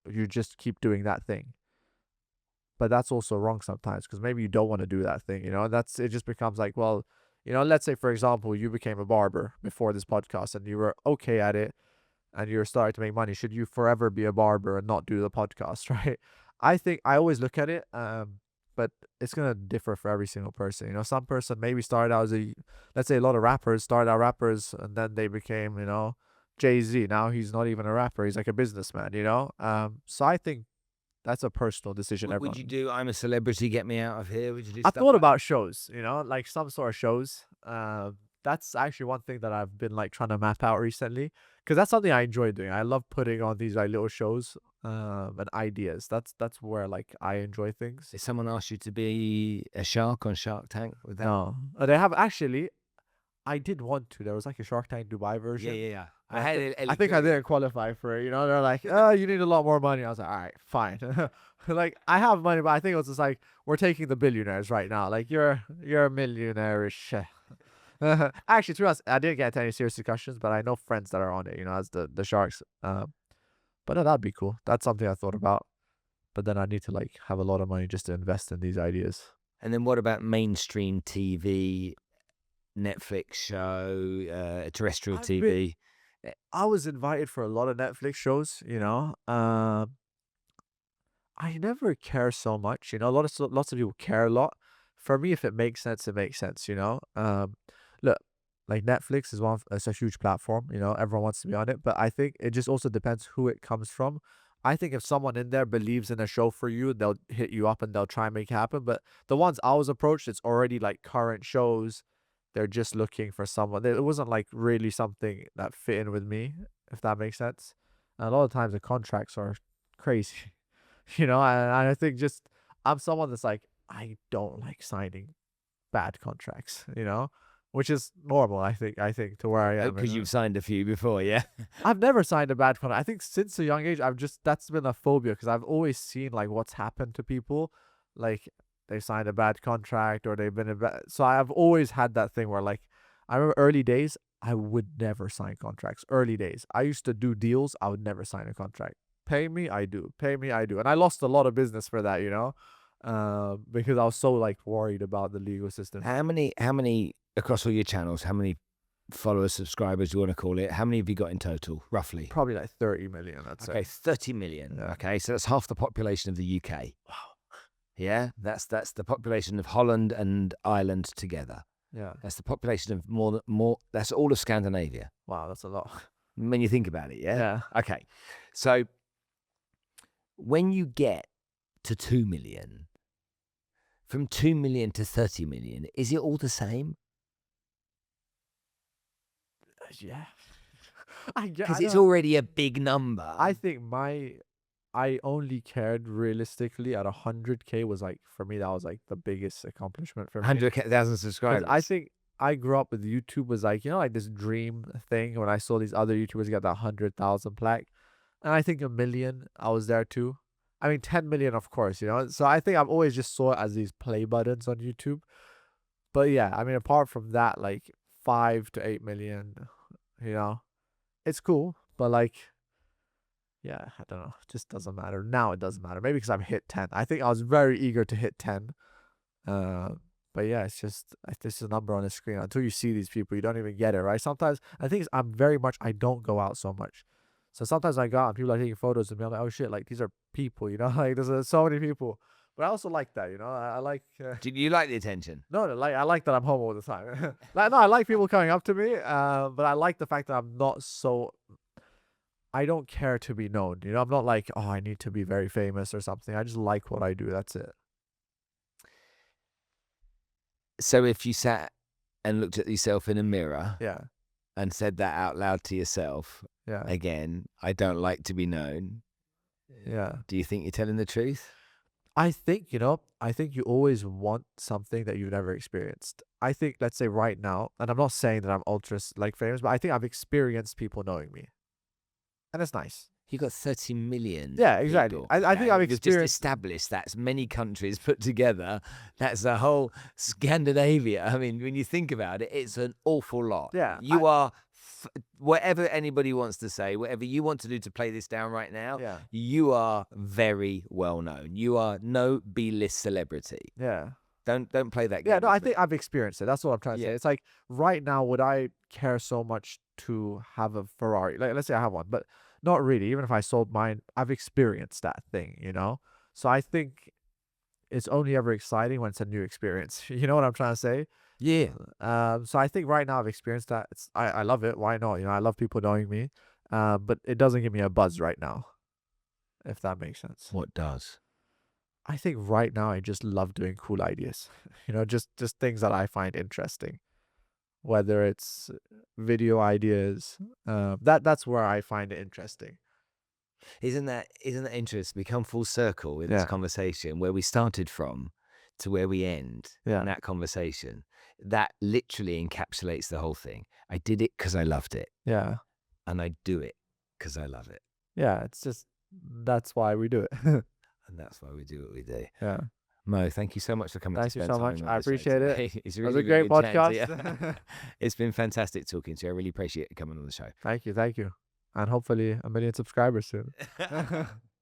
you just keep doing that thing. But that's also wrong sometimes because maybe you don't want to do that thing. That's it just becomes like, well, let's say for example, you became a barber before this podcast and you were okay at it and you're starting to make money. Should you forever be a barber and not do the podcast, right? I think I always look at it, but it's gonna differ for every single person. Some person maybe started out let's say a lot of rappers started out rappers and then they became, Jay-Z. Now he's not even a rapper; he's like a businessman. So I think that's a personal decision. Would you Everyone. do I'm a celebrity, get me out of here? Would you do I stuff thought like about shows, like some sort of shows. That's actually one thing that I've been like trying to map out recently because that's something I enjoy doing. I love putting on these like little shows, and ideas. That's where like I enjoy things. if someone asked you to be a shark on Shark Tank? Would that No, they have actually. I did want to. There was like a Shark Tank Dubai Yeah, version. yeah, yeah. I I had think it I think I electronic. didn't qualify for it. They're like, oh, you need a lot more money. I was like, all right, fine. Like I have money, but I think it was just like we're taking the billionaires right now. Like you're a millionaire-ish. Actually, to be honest, I didn't get into any serious discussions, but I know friends that are on it. As the sharks. But no, that'd be cool. That's something I thought about. But then I need to like have a lot of money just to invest in these ideas. And then what about mainstream TV, Netflix show, terrestrial I've been. TV? I was invited for a lot of Netflix shows. I never care so much. Lots of people care a lot. For me, if it makes sense, it makes sense. Look, like Netflix is it's a huge platform. Everyone wants to be on it, but I think it just also depends who it comes from. I think if someone in there believes in a show for you, they'll hit you up and they'll try and make it happen. But the ones I was approached, it's already like current shows. They're just looking for someone. It wasn't like really something that fit in with me, if that makes sense. And a lot of times the contracts are crazy, and I think just I'm someone that's like, I don't like signing bad contracts, which is normal, I think to where I am. Because you've signed a few before, yeah? I've never signed a bad contract. I think since a young age, that's been a phobia because I've always seen like what's happened to people, like they signed a bad contract or they've been a bad. So I've always had that thing where like I remember early days, I would never sign contracts. Early days, I used to do deals, I would never sign a contract. Pay me, I do. Pay me, I do. And I lost a lot of business for that, because I was so like worried about the legal system. How many across all your channels, how many followers, subscribers, you want to call it, how many have you got in total, roughly? Probably like 30 million, I'd say. Okay, 30 million. Yeah. Okay, so that's half the population of the UK. Wow. Yeah, that's the population of Holland and Ireland together. Yeah. That's the population of more. That's all of Scandinavia. Wow, that's a lot. When you think about it, yeah. Yeah. Okay, so when you get to 2 million, from 2 million to 30 million, is it all the same? Yeah. I get Because it's already a big number. I think I only cared realistically at 100K was like, for me, that was like the biggest accomplishment for me. 100,000 'Cause subscribers. I think I grew up with YouTube was like, like this dream thing when I saw these other YouTubers get that 100,000 plaque. And I think a million, I was there too. I mean, 10 million, of course, So I think I've always just saw it as these play buttons on YouTube. But yeah, I mean, apart from that, like 5 to 8 million, it's cool. But like, yeah, I don't know. It just doesn't matter. Now it doesn't matter. Maybe because I've hit 10. I think I was very eager to hit 10. But yeah, it's just this is a number on the screen. Until you see these people, you don't even get it, right? Sometimes I think I don't go out so much. So sometimes I go out and people are taking photos of me. I'm like, oh shit, like these are people, like there's so many people. But I also like that, I like. Do you like the attention? No, like I like that I'm home all the time. Like no, I like people coming up to me. But I like the fact that I'm not so. I don't care to be known. I'm not like, oh, I need to be very famous or something. I just like what I do. That's it. So if you sat and looked at yourself in a mirror, Yeah. and said that out loud to yourself, Yeah. again, I don't like to be known. Yeah. Do you think you're telling the truth? I think, I think you always want something that you've never experienced. I think, let's say right now, and I'm not saying that I'm ultra like famous, but I think I've experienced people knowing me. And it's nice. You got 30 million. Yeah, exactly. people. I think I've You've just experienced. established that's many countries put together. That's the whole Scandinavia. I mean, when you think about it, it's an awful lot. Yeah, You are, whatever anybody wants to say, whatever you want to do to play this down right now, Yeah. you are very well known. You are no B-list celebrity. Yeah. Don't play that game. Yeah, no, with I me. think I've experienced it. That's what I'm trying to say. Yeah. It's like right now, would I care so much to have a Ferrari? Like, let's say I have one, but not really. Even if I sold mine, I've experienced that thing, So I think it's only ever exciting when it's a new experience. You know what I'm trying to say? Yeah. So I think right now I've experienced that. I love it. Why not? I love people knowing me. But it doesn't give me a buzz right now, if that makes sense. What does? I think right now I just love doing cool ideas. Just things that I find interesting. Whether it's video ideas, that's where I find it interesting. Isn't that interesting? We come full circle with this Yeah. conversation where we started from to where we end Yeah. in that conversation. That literally encapsulates the whole thing. I did it because I loved it, Yeah. and I do it because I love it, Yeah. It's just that's why we do it. and that's why we do what we do. Yeah. Mo, thank you so much for coming. Thank to you spend so time much. on I the show appreciate it. today. It's It was really, a great really good chatting to you. podcast. It's been fantastic talking to you. I really appreciate you coming on the show. Thank you. And hopefully 1 million subscribers soon.